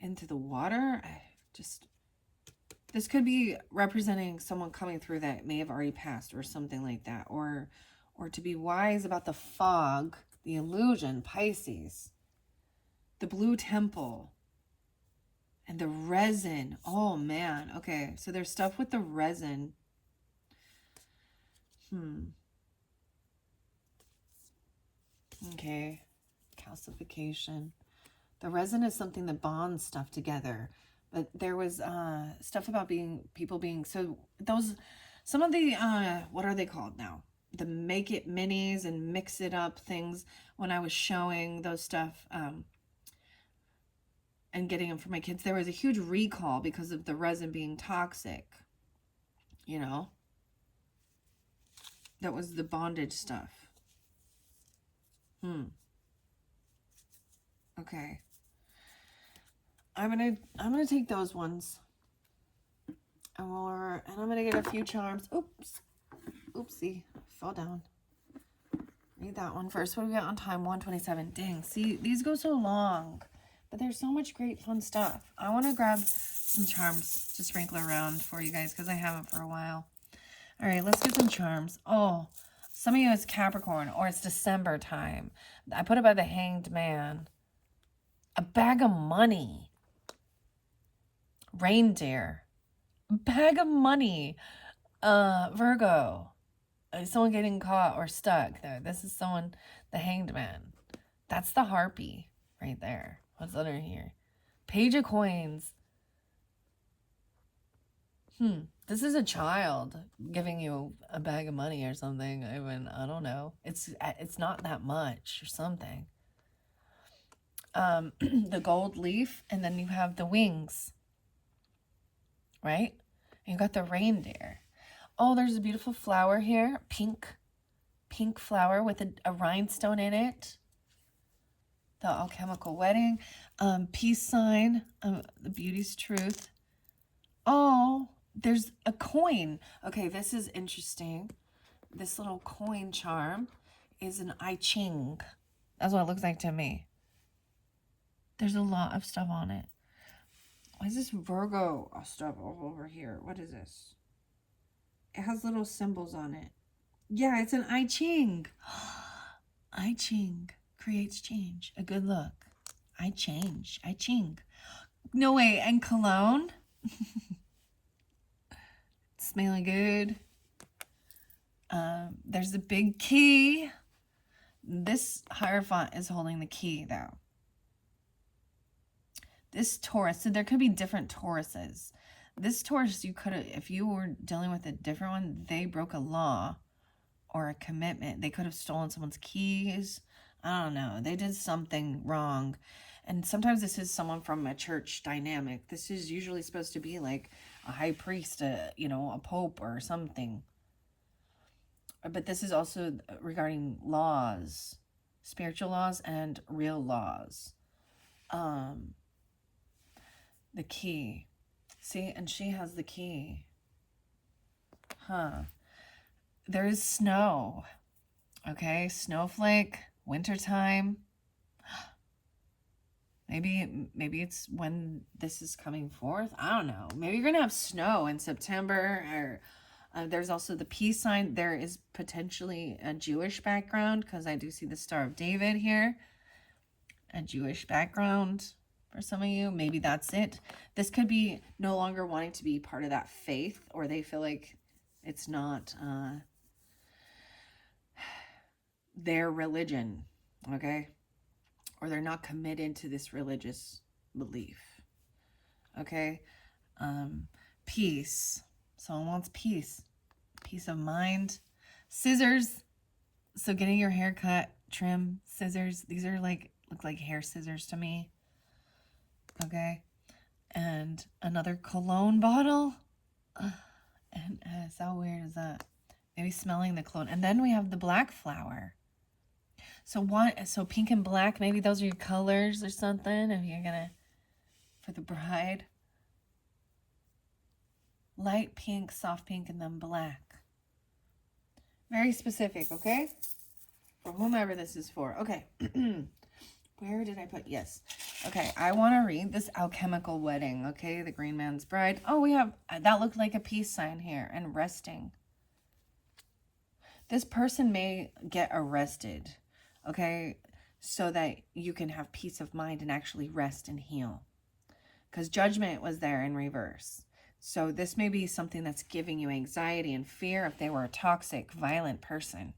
into the water. This could be representing someone coming through that may have already passed or something like that, or to be wise about the fog, the illusion, Pisces, the blue temple, and the resin. Oh man. Okay, so there's stuff with the resin. Okay, calcification. The resin is something that bonds stuff together. But there was stuff about people being, so those, some of the, what are they called now? The make it minis and mix it up things, when I was showing those stuff and getting them for my kids, there was a huge recall because of the resin being toxic, you know? That was the bondage stuff. Okay. I'm gonna take those ones. And I'm gonna get a few charms. Oops. Oopsie. Fell down. Read that one first. What do we got on time? 127. Dang. See, these go so long. But there's so much great fun stuff. I want to grab some charms to sprinkle around for you guys because I haven't for a while. All right, let's get some charms. Oh, some of you it's Capricorn or it's December time. I put it by the Hanged Man. A bag of money. Reindeer. A bag of money. Virgo. Someone getting caught or stuck there. This is someone, the Hanged Man. That's the Harpy right there. What's under here? Page of Coins. This is a child giving you a bag of money or something. I don't know. It's not that much or something. The gold leaf, and then you have the wings. Right? And you got the reindeer. Oh, there's a beautiful flower here. Pink flower with a rhinestone in it. The alchemical wedding. Peace sign. The beauty's truth. Oh, there's a coin. Okay, this is interesting. This little coin charm is an I Ching. That's what it looks like to me. There's a lot of stuff on it. Why is this Virgo stuff all over here? What is this? It has little symbols on it. Yeah, it's an I Ching. I Ching creates change. A good look. I change. I Ching. No way. And cologne? Smelling good. There's a big key. This Hierophant is holding the key, though. This Taurus, so there could be different Tauruses. This Taurus, you could have, if you were dealing with a different one, they broke a law or a commitment. They could have stolen someone's keys. I don't know. They did something wrong. And sometimes this is someone from a church dynamic. This is usually supposed to be like a high priest, a pope or something. But this is also regarding laws, spiritual laws and real laws. The key. See, and she has the key. There is snow. Okay, snowflake, wintertime. Maybe it's when this is coming forth. I don't know. Maybe you're gonna have snow in September. Or there's also the peace sign. There is potentially a Jewish background because I do see the Star of David here. A Jewish background for some of you. Maybe that's it. This could be no longer wanting to be part of that faith, or they feel like it's not their religion, okay? Or they're not committed to this religious belief, okay? Peace. Someone wants peace. Peace of mind. Scissors. So getting your hair cut, trim, scissors. These are like, look like hair scissors to me. Okay. And another cologne bottle. And how weird is that? Maybe smelling the cologne. And then we have the black flower. So pink and black, maybe those are your colors or something. If you're gonna, for the bride. Light pink, soft pink, and then black. Very specific, okay? For whomever this is for. Okay. Where did I put? Yes. Okay, I want to read this alchemical wedding, okay? The green man's bride. Oh, we have, that looked like a peace sign here, and resting. This person may get arrested, okay? So that you can have peace of mind and actually rest and heal. Because judgment was there in reverse. So this may be something that's giving you anxiety and fear if they were a toxic, violent person.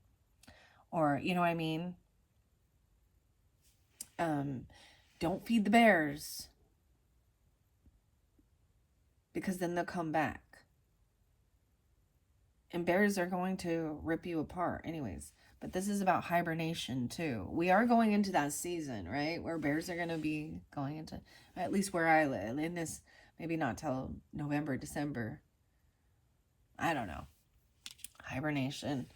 Or, you know what I mean? Don't feed the bears. Because then they'll come back. And bears are going to rip you apart anyways. But this is about hibernation too. We are going into that season, right? Where bears are going to be going into, at least where I live, in this, maybe not till November, December. I don't know. Hibernation.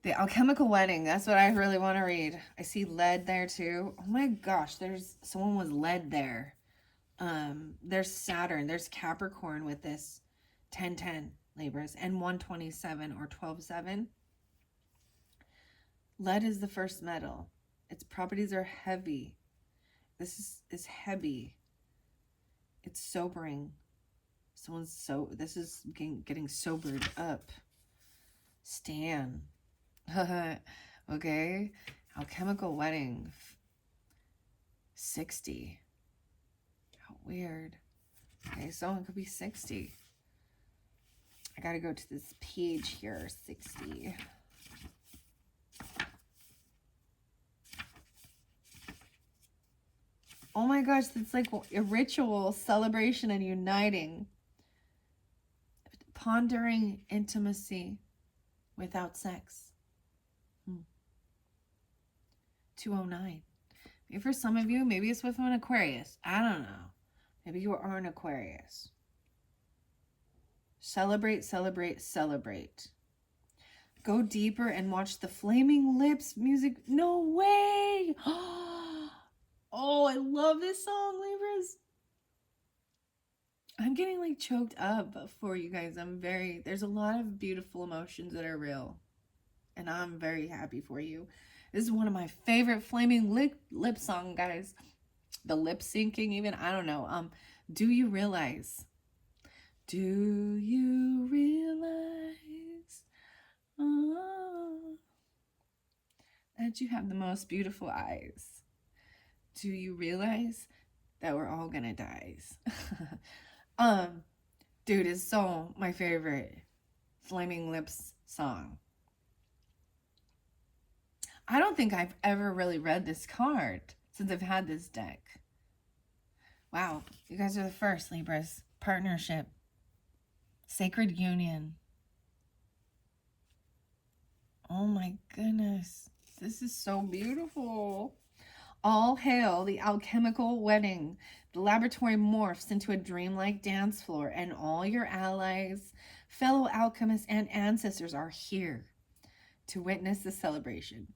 The alchemical wedding. That's what I really want to read. I see lead there too. Oh my gosh. Someone was led there. There's Saturn. There's Capricorn with this 1010 Libras and 127 or 12-7. Lead is the first metal. Its properties are heavy. This is heavy. It's sobering. This is getting sobered up. Stan. Okay. Alchemical wedding. 60. How weird. Okay, someone could be 60. I gotta go to this page here. 60. Oh my gosh, it's like a ritual, celebration, and uniting. Pondering intimacy without sex. 209. Maybe for some of you, maybe it's with an Aquarius. I don't know. Maybe you are an Aquarius. Celebrate, celebrate, celebrate. Go deeper and watch the Flaming Lips music. No way! Oh, I love this song, Libras. I'm getting like choked up for you guys. There's a lot of beautiful emotions that are real. And I'm very happy for you. This is one of my favorite Flaming Lip song, guys. The lip syncing even, I don't know. Do you realize? Do you realize that you have the most beautiful eyes? Do you realize that we're all gonna die? Dude, it's so my favorite Flaming Lips song. I don't think I've ever really read this card since I've had this deck. Wow, you guys are the first, Libras. Partnership. Sacred union. Oh my goodness. This is so beautiful. All hail the alchemical wedding. The laboratory morphs into a dreamlike dance floor, and all your allies, fellow alchemists, and ancestors are here to witness the celebration.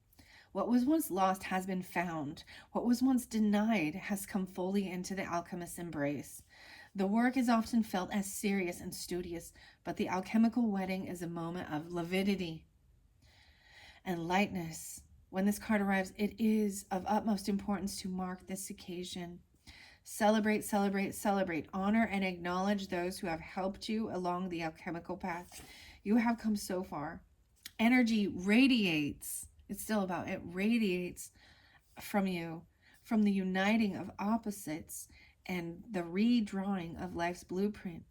What was once lost has been found. What was once denied has come fully into the alchemist's embrace. The work is often felt as serious and studious, but the alchemical wedding is a moment of lividity and lightness When this card arrives, it is of utmost importance to mark this occasion. Celebrate, celebrate, celebrate. Honor and acknowledge those who have helped you along the alchemical path. You have come so far. Energy radiates. It's still about it. Radiates from you, from the uniting of opposites and the redrawing of life's blueprint.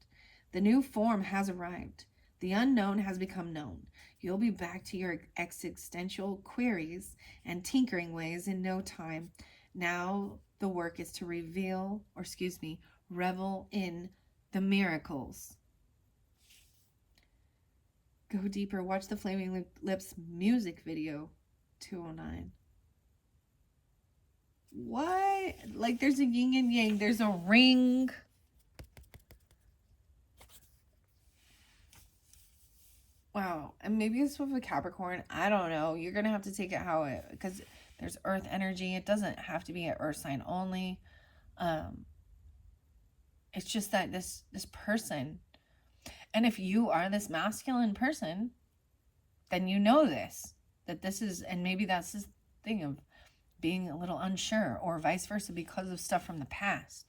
The new form has arrived. The unknown has become known. You'll be back to your existential queries and tinkering ways in no time. Now the work is to revel in the miracles. Go deeper. Watch the Flaming Lips music video, 209. What? Like there's a yin and yang. There's a ring. Wow. And maybe it's with a Capricorn. I don't know. You're going to have to take it how it, because there's earth energy. It doesn't have to be an earth sign only. It's just that this person, and if you are this masculine person, then you know this, that this is, and maybe that's this thing of being a little unsure, or vice versa, because of stuff from the past.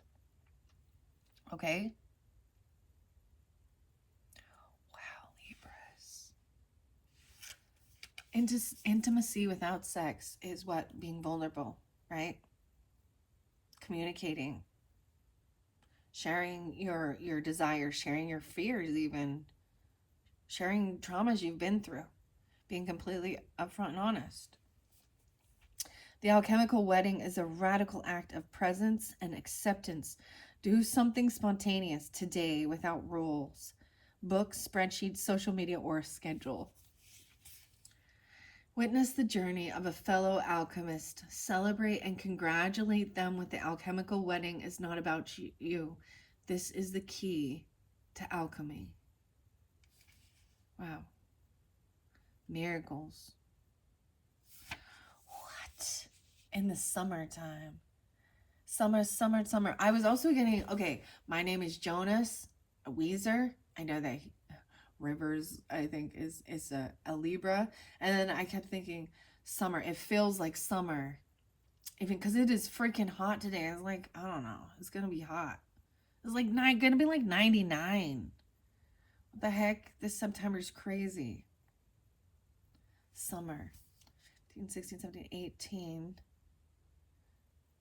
Okay? Wow, Libras. Intimacy without sex is what? Being vulnerable, right? Communicating. Sharing your desires, sharing your fears even. Sharing traumas you've been through. Being completely upfront and honest. The alchemical wedding is a radical act of presence and acceptance. Do something spontaneous today without rules, books, spreadsheets, social media, or a schedule. Witness the journey of a fellow alchemist. Celebrate and congratulate them with the alchemical wedding is not about you. This is the key to alchemy. Wow. Miracles. What? In the summertime. Summer. I was also getting, okay, my name is Jonas, a Weezer. I know that Rivers, I think, is a Libra. And then I kept thinking, summer. It feels like summer. Even because it is freaking hot today. I was like, I don't know. It's going to be hot. It's like going to be like 99. What the heck? This September's crazy. Summer. 15, 16, 17, 18.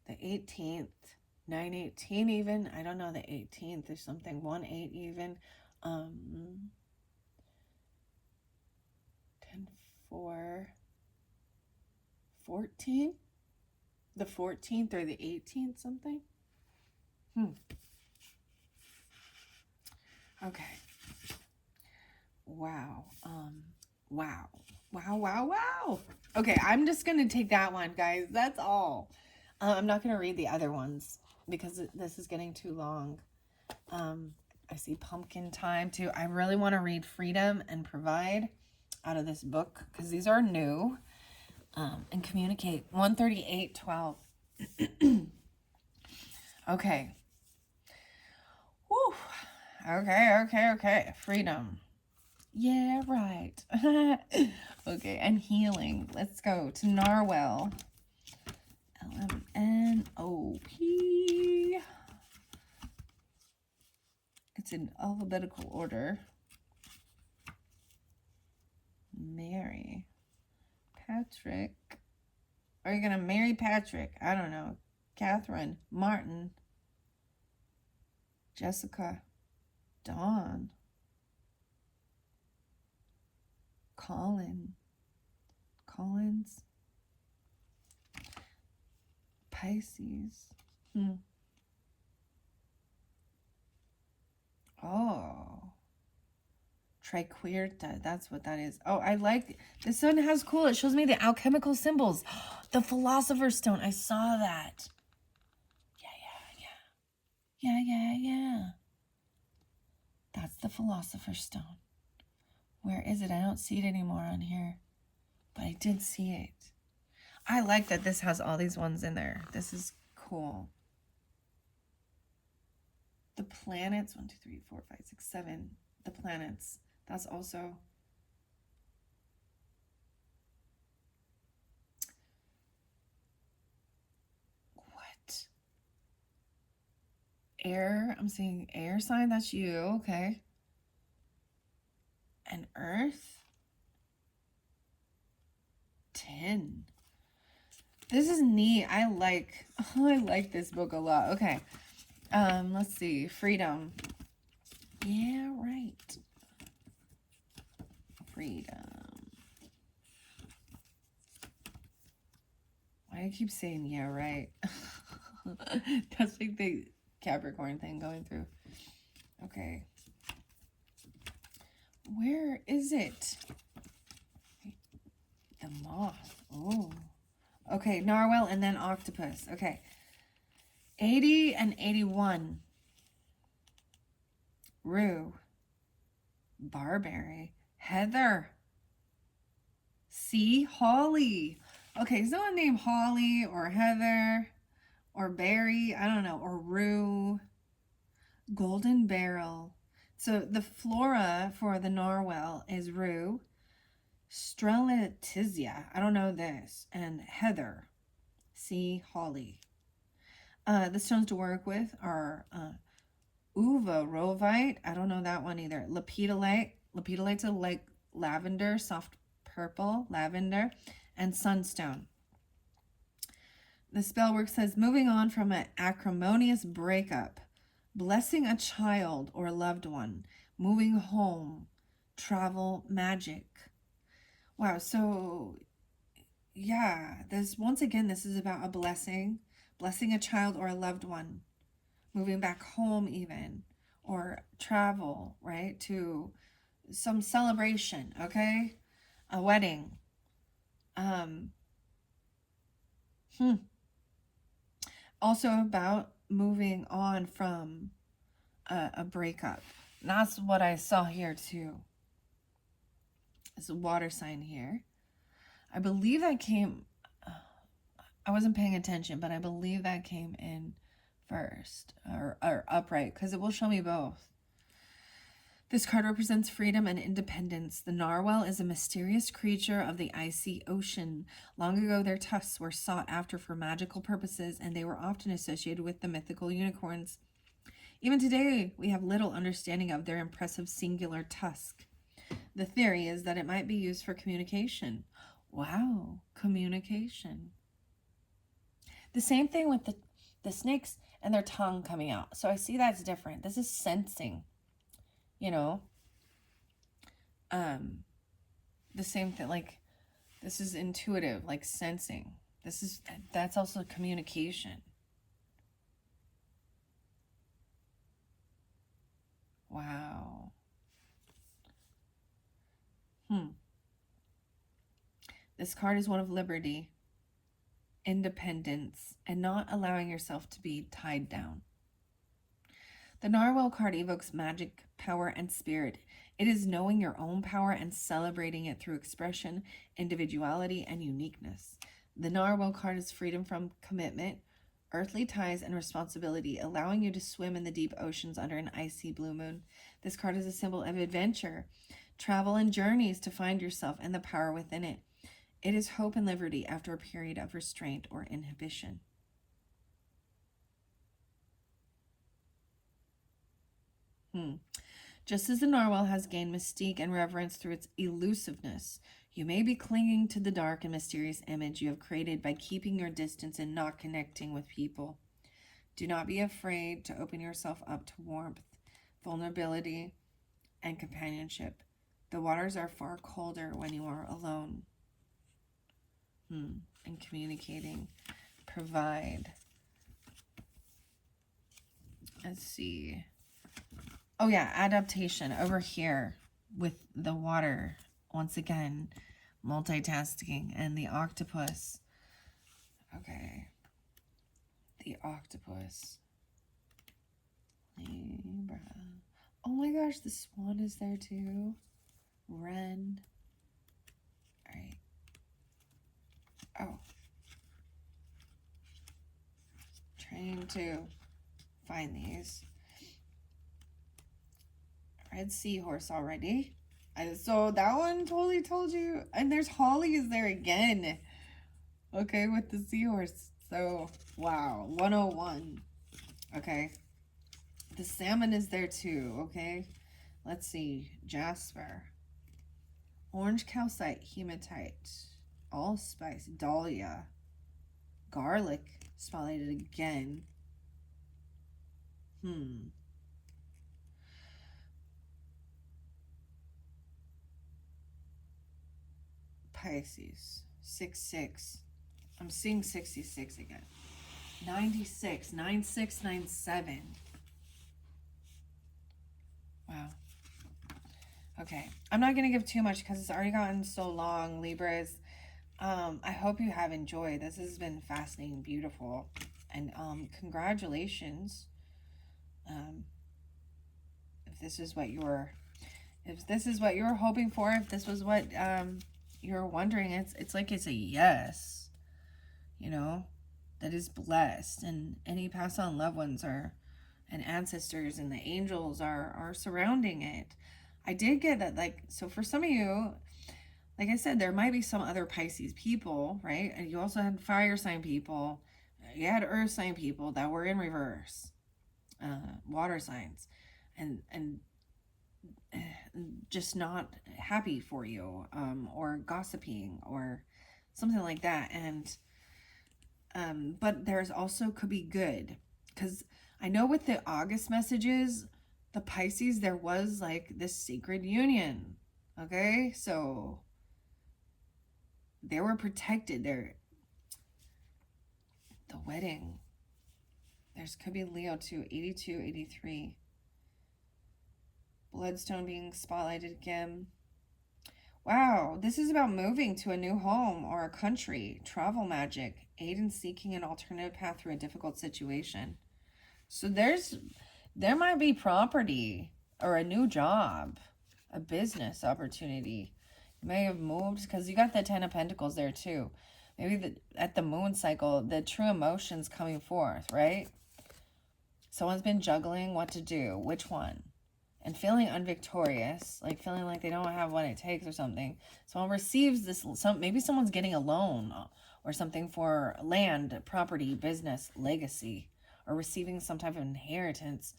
The 18th. 9/18 even. I don't know the 18th or something. 1/8 even. 10/4. 14? The 14th or the 18th something? Okay. Wow. Wow. Okay, I'm just going to take that one, guys. That's all. I'm not going to read the other ones because this is getting too long. I see pumpkin time too. I really want to read Freedom and Provide out of this book because these are new. And Communicate. 138:12. Okay. Woo. Okay. Freedom. Yeah, right. Okay, and healing. Let's go to Narwhal. LMNOP. It's in alphabetical order. Mary. Patrick. Are you going to marry Patrick? I don't know. Catherine. Martin. Jessica. Dawn. Collins. Pisces. Oh. Triquierta. That's what that is. Oh, I like this one. Has cool. It shows me the alchemical symbols. The Philosopher's Stone. I saw that. Yeah. That's the Philosopher's Stone. Where is it? I don't see it anymore on here. But I did see it. I like that this has all these ones in there. This is cool. The planets. 1, 2, 3, 4, 5, 6, 7. The planets. That's also Air, I'm seeing air sign, that's you, okay. And earth, 10. This is neat. I like this book a lot. Okay. Let's see. Freedom. Yeah, right. Freedom. Why do I keep saying yeah, right? That's like the Capricorn thing going through. Okay. Where is it? The moth. Oh. Okay, narwhal and then octopus. Okay. 80 and 81. Rue. Barberry. Heather. C. Holly. Okay, someone named Holly or Heather or Barry. I don't know. Or Rue. Golden barrel. So the flora for the narwhal is Rue. Strelitzia. I don't know this. And Heather. C. Holly. The stones to work with are uva rovite. I don't know that one either. Lepidolite. Lepidolite's like lavender, soft purple, lavender, and sunstone. The spell work says, moving on from an acrimonious breakup, blessing a child or loved one, moving home, travel, magic. Wow, so yeah, this once again, this is about a blessing a child or a loved one, moving back home even, or travel, right, to some celebration, okay? A wedding. Also about moving on from a breakup. And that's what I saw here too. It's a water sign here. I believe that came, I wasn't paying attention, but I believe that came in first, or upright, because it will show me both. This card represents freedom and independence. The narwhal is a mysterious creature of the icy ocean. Long ago, their tusks were sought after for magical purposes, and they were often associated with the mythical unicorns. Even today, we have little understanding of their impressive singular tusk. The theory is that it might be used for communication. Wow, communication. The same thing with the snakes and their tongue coming out. So I see that's different. This is sensing. You know, the same thing, like, this is intuitive, like sensing. That's also communication. Wow. This card is one of liberty, independence, and not allowing yourself to be tied down. The narwhal card evokes magic, power, and spirit. It is knowing your own power and celebrating it through expression, individuality, and uniqueness. The narwhal card is freedom from commitment, earthly ties, and responsibility, allowing you to swim in the deep oceans under an icy blue moon. This card is a symbol of adventure, travel, and journeys to find yourself and the power within it. It is hope and liberty after a period of restraint or inhibition. Just as the narwhal has gained mystique and reverence through its elusiveness, you may be clinging to the dark and mysterious image you have created by keeping your distance and not connecting with people. Do not be afraid to open yourself up to warmth, vulnerability, and companionship. The waters are far colder when you are alone. And communicating. Provide. Let's see. Oh yeah, adaptation over here with the water. Once again, multitasking. And the octopus. Okay. The octopus. Libra. Oh my gosh, the swan is there too. Wren. Alright. Oh. Trying to find these. Red seahorse already. So that one totally told you. And there's Holly is there again. Okay, with the seahorse. So, wow. 101. Okay. The salmon is there too, okay? Let's see. Jasper. Orange calcite, hematite. Allspice, dahlia. Garlic, spotlighted again. Pisces, 6-6. I'm seeing 66 again. 96, 9697. Wow. Okay. I'm not going to give too much because it's already gotten so long, Libras. I hope you have enjoyed. This has been fascinating, beautiful. And congratulations. If this is what you're hoping for, if this was what you're wondering, it's like it's a yes. You know, that is blessed, and any passed on loved ones are and ancestors and the angels are surrounding it. I did get that, like, so for some of you, like I said, there might be some other Pisces people, right? And you also had fire sign people, you had earth sign people that were in reverse, water signs, and just not happy for you, or gossiping or something like that. And but there's also could be good, because I know with the August messages, the Pisces, there was like this sacred union. Okay, so they were protected. The wedding. There's could be Leo too. 82, 83. Bloodstone being spotlighted again. Wow, this is about moving to a new home or a country. Travel magic. Aid in seeking an alternative path through a difficult situation. So there might be property or a new job, a business opportunity. You may have moved because you got the 10 of Pentacles there too. Maybe at the moon cycle, the true emotions coming forth, right? Someone's been juggling what to do, which one, and feeling unvictorious, like feeling like they don't have what it takes or something. Someone receives this, maybe someone's getting a loan or something for land, property, business, legacy, or receiving some type of inheritance.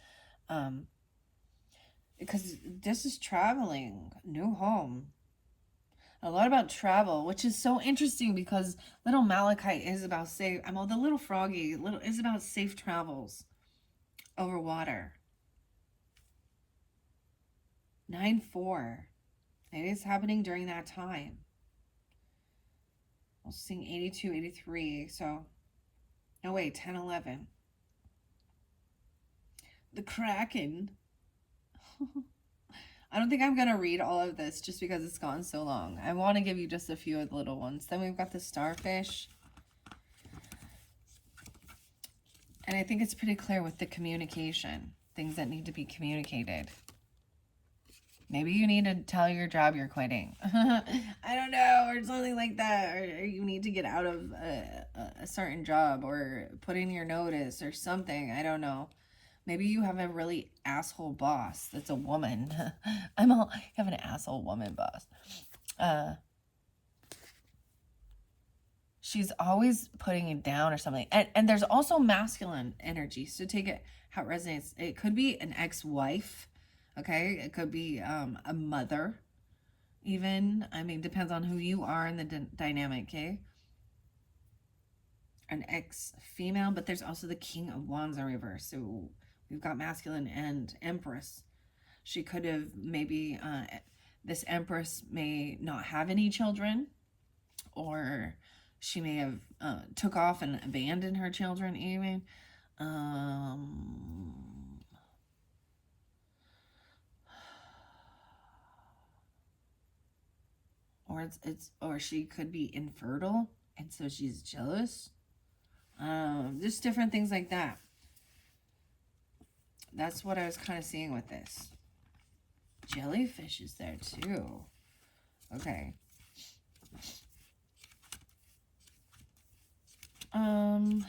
Because this is traveling, new home. A lot about travel, which is so interesting because little Malachite is about safe. The little froggy is about safe travels over water. 9-4. It is happening during that time. I was seeing 82, 83. So, no wait, 10, 11. The Kraken. I don't think I'm going to read all of this just because it's gone so long. I want to give you just a few of the little ones. Then we've got the Starfish. And I think it's pretty clear with the communication. Things that need to be communicated. Maybe you need to tell your job you're quitting. I don't know, or something like that. Or you need to get out of a certain job or put in your notice or something. I don't know. Maybe you have a really asshole boss that's a woman. I have an asshole woman boss. She's always putting it down or something. And there's also masculine energy. So take it how it resonates. It could be an ex-wife. Okay. It could be a mother. Even. I mean, depends on who you are in the dynamic. Okay. An ex-female. But there's also the King of Wands in reverse. So we've got masculine and Empress. She could have maybe, this Empress may not have any children, or she may have took off and abandoned her children even. Or she could be infertile, and so she's jealous. Just different things like that. That's what I was kind of seeing with this. Jellyfish is there too. Okay. I'm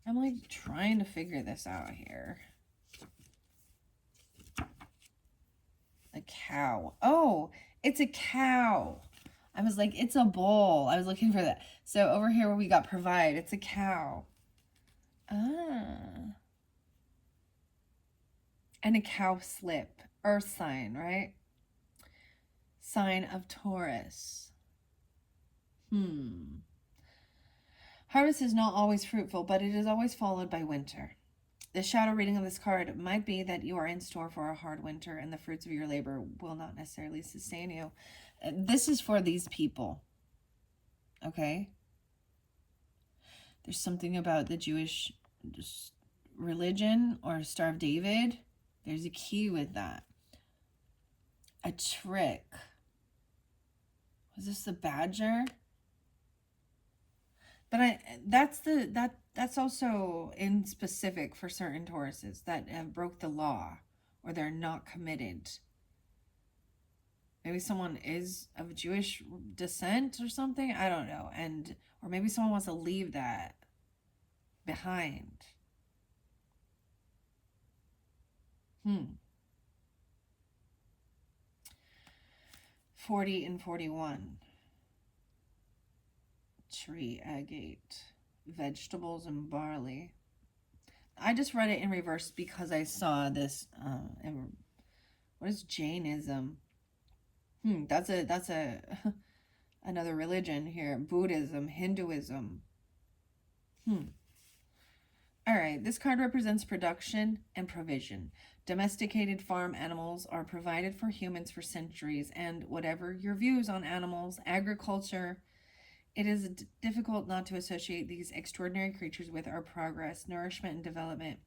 like trying to figure this out here. A cow. Oh, it's a cow. I was like, it's a bull. I was looking for that. So over here where we got provide, it's a cow. Ah. And a cow slip. Earth sign, right? Sign of Taurus. Harvest is not always fruitful, but it is always followed by winter. The shadow reading of this card might be that you are in store for a hard winter and the fruits of your labor will not necessarily sustain you. This is for these people. Okay? There's something about the Jewish religion or Star of David. There's a key with that. A trick. Was this the badger? But that's also in specific for certain Tauruses that have broke the law or they're not committed. Maybe someone is of Jewish descent or something. I don't know. Or maybe someone wants to leave that behind. 40 and 41. Tree, agate, vegetables, and barley. I just read it in reverse because I saw this. What is Jainism? That's a another religion here. Buddhism, Hinduism. All right, this card represents production and provision. Domesticated farm animals are provided for humans for centuries, and whatever your views on animals, agriculture, it is difficult not to associate these extraordinary creatures with our progress, nourishment, and development.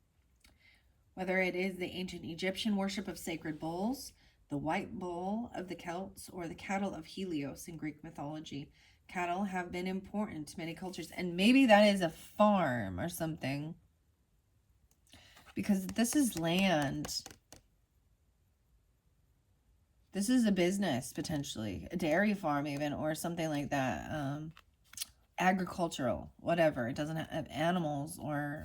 Whether it is the ancient Egyptian worship of sacred bulls, the white bull of the Celts, or the cattle of Helios in Greek mythology, cattle have been important to many cultures. And maybe that is a farm or something. Because this is land. This is a business, potentially. A dairy farm even, or something like that. Agricultural, whatever. It doesn't have animals or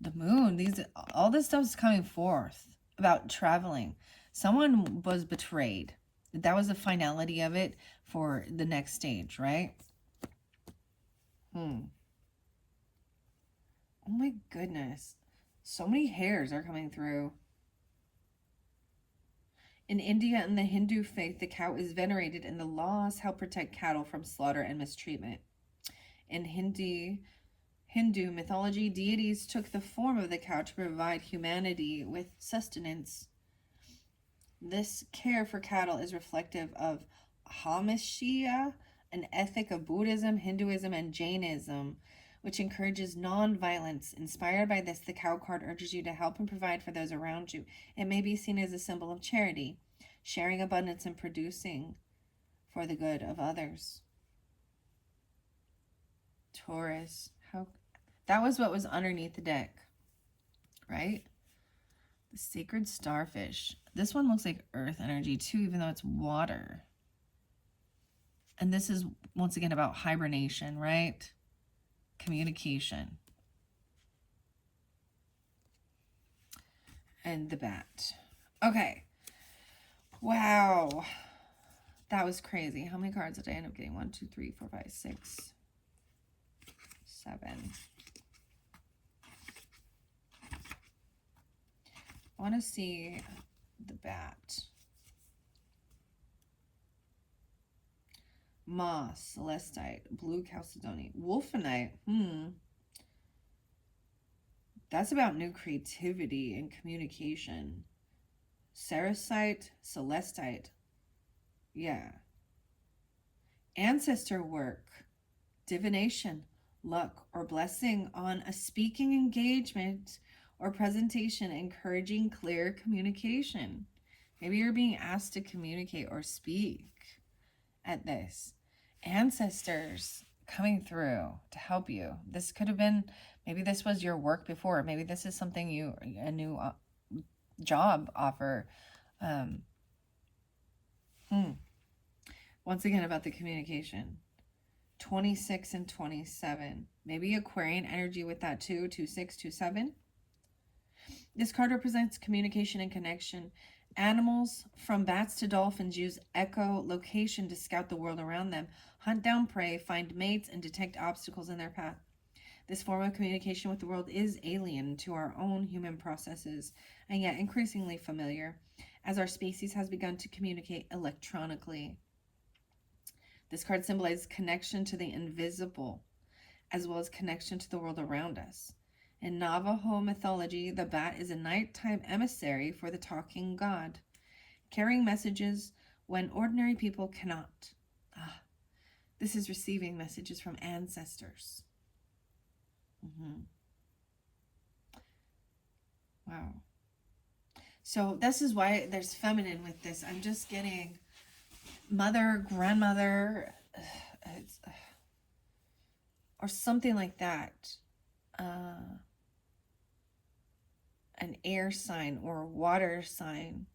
the moon. All this stuff is coming forth about traveling. Someone was betrayed. That was the finality of it for the next stage, right? Oh my goodness. So many hairs are coming through. In India and the Hindu faith, the cow is venerated and the laws help protect cattle from slaughter and mistreatment. In Hindu mythology, deities took the form of the cow to provide humanity with sustenance. This care for cattle is reflective of Hamashya, an ethic of Buddhism, Hinduism, and Jainism, which encourages non-violence. Inspired by this, the cow card urges you to help and provide for those around you. It may be seen as a symbol of charity, sharing abundance and producing for the good of others. Taurus. That was what was underneath the deck, right? The sacred starfish. This one looks like earth energy too, even though it's water. And this is, once again, about hibernation, right? Communication. And the bat. Okay. Wow. That was crazy. How many cards did I end up getting? 1, 2, 3, 4, 5, 6, 7. I want to see the bat. Moss, Celestite, Blue Chalcedony, Wolfenite. That's about new creativity and communication. Ceresite, Celestite. Yeah. Ancestor work, divination, luck, or blessing on a speaking engagement or presentation, encouraging clear communication. Maybe you're being asked to communicate or speak at this. Ancestors coming through to help you. This could have been, maybe this was your work before. Maybe this is something a new job offer. Once again, about the communication. 26 and 27. Maybe Aquarian energy with that too. 26, 27. This card represents communication and connection. Animals, from bats to dolphins, use echolocation to scout the world around them, hunt down prey, find mates, and detect obstacles in their path. This form of communication with the world is alien to our own human processes, and yet increasingly familiar, as our species has begun to communicate electronically. This card symbolizes connection to the invisible, as well as connection to the world around us. In Navajo mythology, the bat is a nighttime emissary for the talking god, carrying messages when ordinary people cannot. This is receiving messages from ancestors. Wow. So this is why there's feminine with this. I'm just getting mother, grandmother, or something like that. An air sign or a water sign.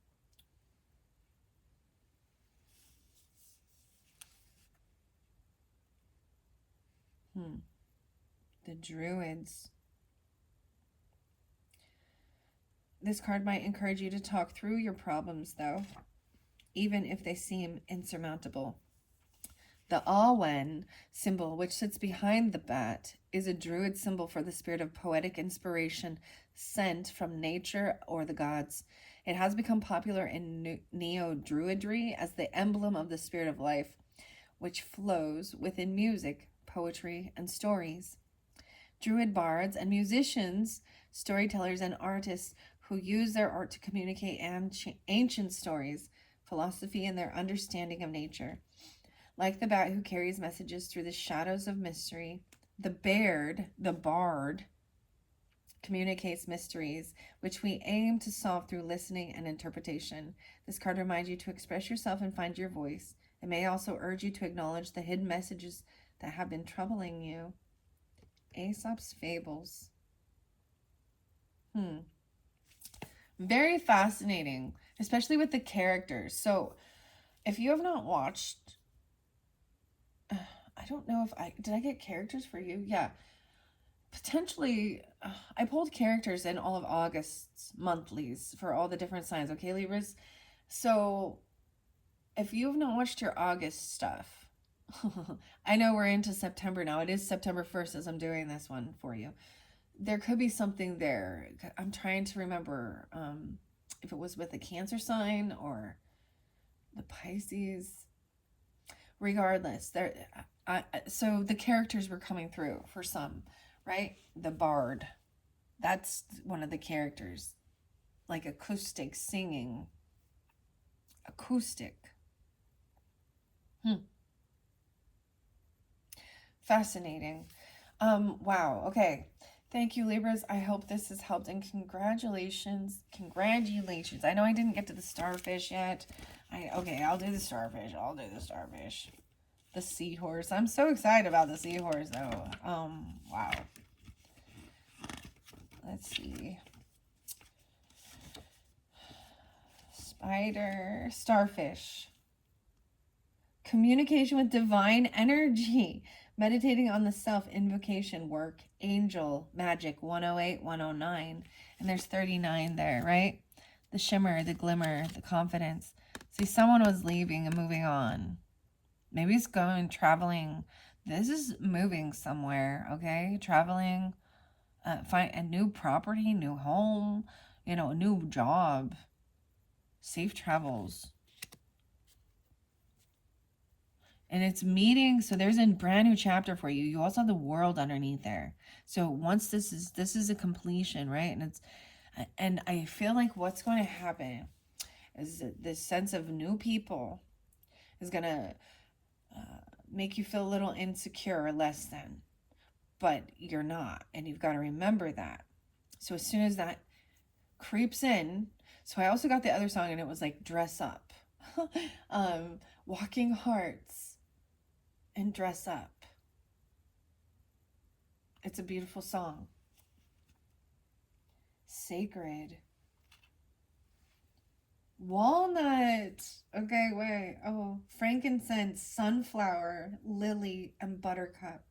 The Druids. This card might encourage you to talk through your problems, though, even if they seem insurmountable. The Awen symbol, which sits behind the bat, is a Druid symbol for the spirit of poetic inspiration sent from nature or the gods. It has become popular in Neo-Druidry as the emblem of the spirit of life, which flows within music, poetry, and stories. Druid bards and musicians, storytellers, and artists who use their art to communicate ancient stories, philosophy, and their understanding of nature. Like the bat who carries messages through the shadows of mystery, the bard, communicates mysteries, which we aim to solve through listening and interpretation. This card reminds you to express yourself and find your voice. It may also urge you to acknowledge the hidden messages that have been troubling you. Aesop's Fables. Very fascinating, especially with the characters. So, if you have not watched, I don't know if did I get characters for you? Yeah. Potentially, I pulled characters in all of August's monthlies for all the different signs, okay, Libras? So, if you have not watched your August stuff, I know we're into September now. It is September 1st as I'm doing this one for you. There could be something there. I'm trying to remember if it was with a Cancer sign or the Pisces. Regardless, so the characters were coming through for some, right? The bard, that's one of the characters, like acoustic singing. Acoustic. Fascinating. Wow. Okay. Thank you, Libras. I hope this has helped, and congratulations. Congratulations. I know I didn't get to the starfish yet. Okay, I'll do the starfish. The seahorse. I'm so excited about the seahorse, though. Wow. Let's see. Spider. Starfish. Communication with divine energy. Meditating on the self-invocation work. Angel. Magic. 108, 109. And there's 39 there, right? The shimmer, the glimmer, the confidence. See, someone was leaving and moving on. Maybe it's going, traveling. This is moving somewhere, okay? Traveling, find a new property, new home, a new job. Safe travels. And it's meeting, so there's a brand new chapter for you. You also have the world underneath there. So once this is a completion, right? And I feel like what's going to happen is that this sense of new people is going to make you feel a little insecure or less than, but you're not, and you've got to remember that. So as soon as that creeps in, so I also got the other song, and it was like dress up. Walking Hearts and Dress Up. It's a beautiful song. Sacred. Walnut. Okay, wait. Oh, frankincense, sunflower, lily, and buttercup.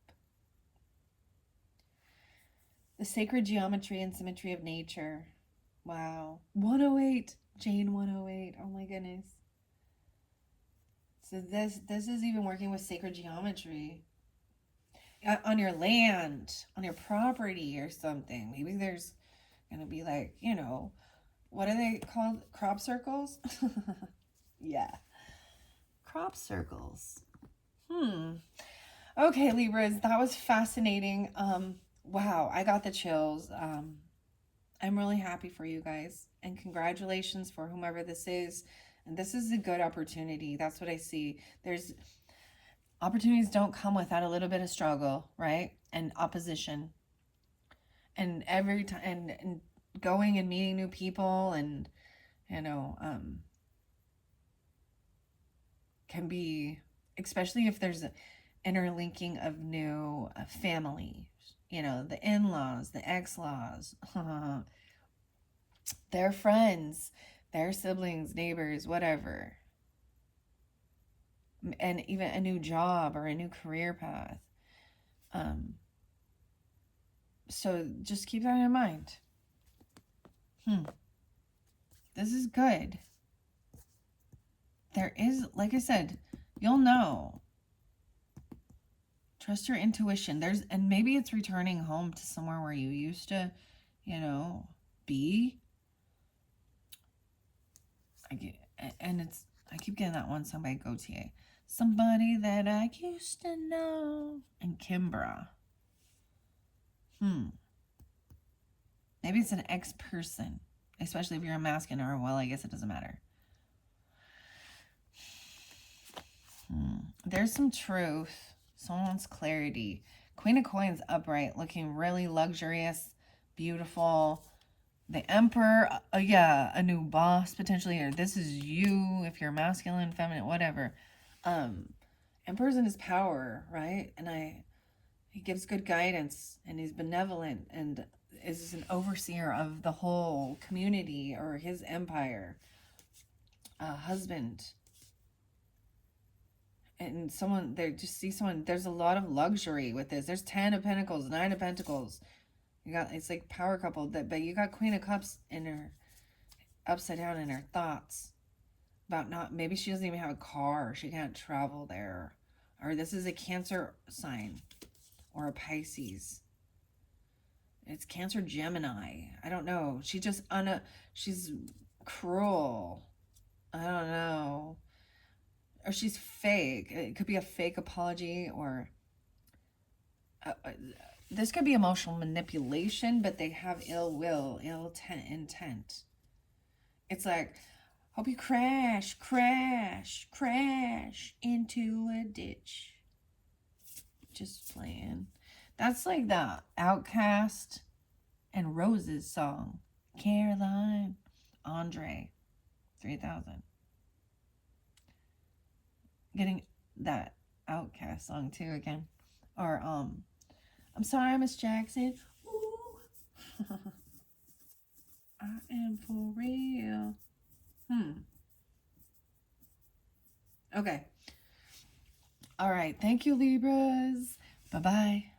The sacred geometry and symmetry of nature. Wow. 108. Jane 108. Oh my goodness. So this is even working with sacred geometry. on your land, on your property or something. Maybe there's going to be like, you know, what are they called? Crop circles? Yeah. Crop circles. Okay, Libras, that was fascinating. Wow, I got the chills. I'm really happy for you guys, and congratulations for whomever this is. And this is a good opportunity. That's what I see. There's opportunities don't come without a little bit of struggle, right? And opposition. And every time and going and meeting new people and you know, can be, especially if there's an interlinking of new families, you know, the in-laws, the ex-laws, their friends, their siblings, neighbors, whatever. And even a new job or a new career path. So just keep that in mind. This is good. There is, like I said, you'll know. Trust your intuition. And maybe it's returning home to somewhere where you used to, you know, be. I keep getting that one song by Gautier. Somebody that I used to know. And Kimbra. Maybe it's an ex-person. Especially if you're a masculine or, well, I guess it doesn't matter. There's some truth. Someone's clarity. Queen of Coins upright, looking really luxurious, beautiful. The Emperor, yeah, a new boss potentially, or this is you if you're masculine, feminine, whatever. Emperor's in his power, right? And he gives good guidance, and he's benevolent, and is an overseer of the whole community or his empire. Husband. And someone, they just see someone, there's a lot of luxury with this. There's 10 of Pentacles, 9 of Pentacles. You got, it's like power couple, but you got Queen of Cups in her, upside down in her thoughts. About not, maybe she doesn't even have a car. She can't travel there. Or this is a Cancer sign. Or a Pisces. It's Cancer Gemini. I don't know. She just, she's cruel. I don't know. Or she's fake. It could be a fake apology, or this could be emotional manipulation, but they have ill will, intent. It's like, hope you crash into a ditch. Just playing. That's like the Outcast and Roses song. Caroline. Andre. 3000. Getting that Outcast song too again. Or I'm sorry, Miss Jackson. Ooh. I am for real. Okay. All right. Thank you, Libras. Bye-bye.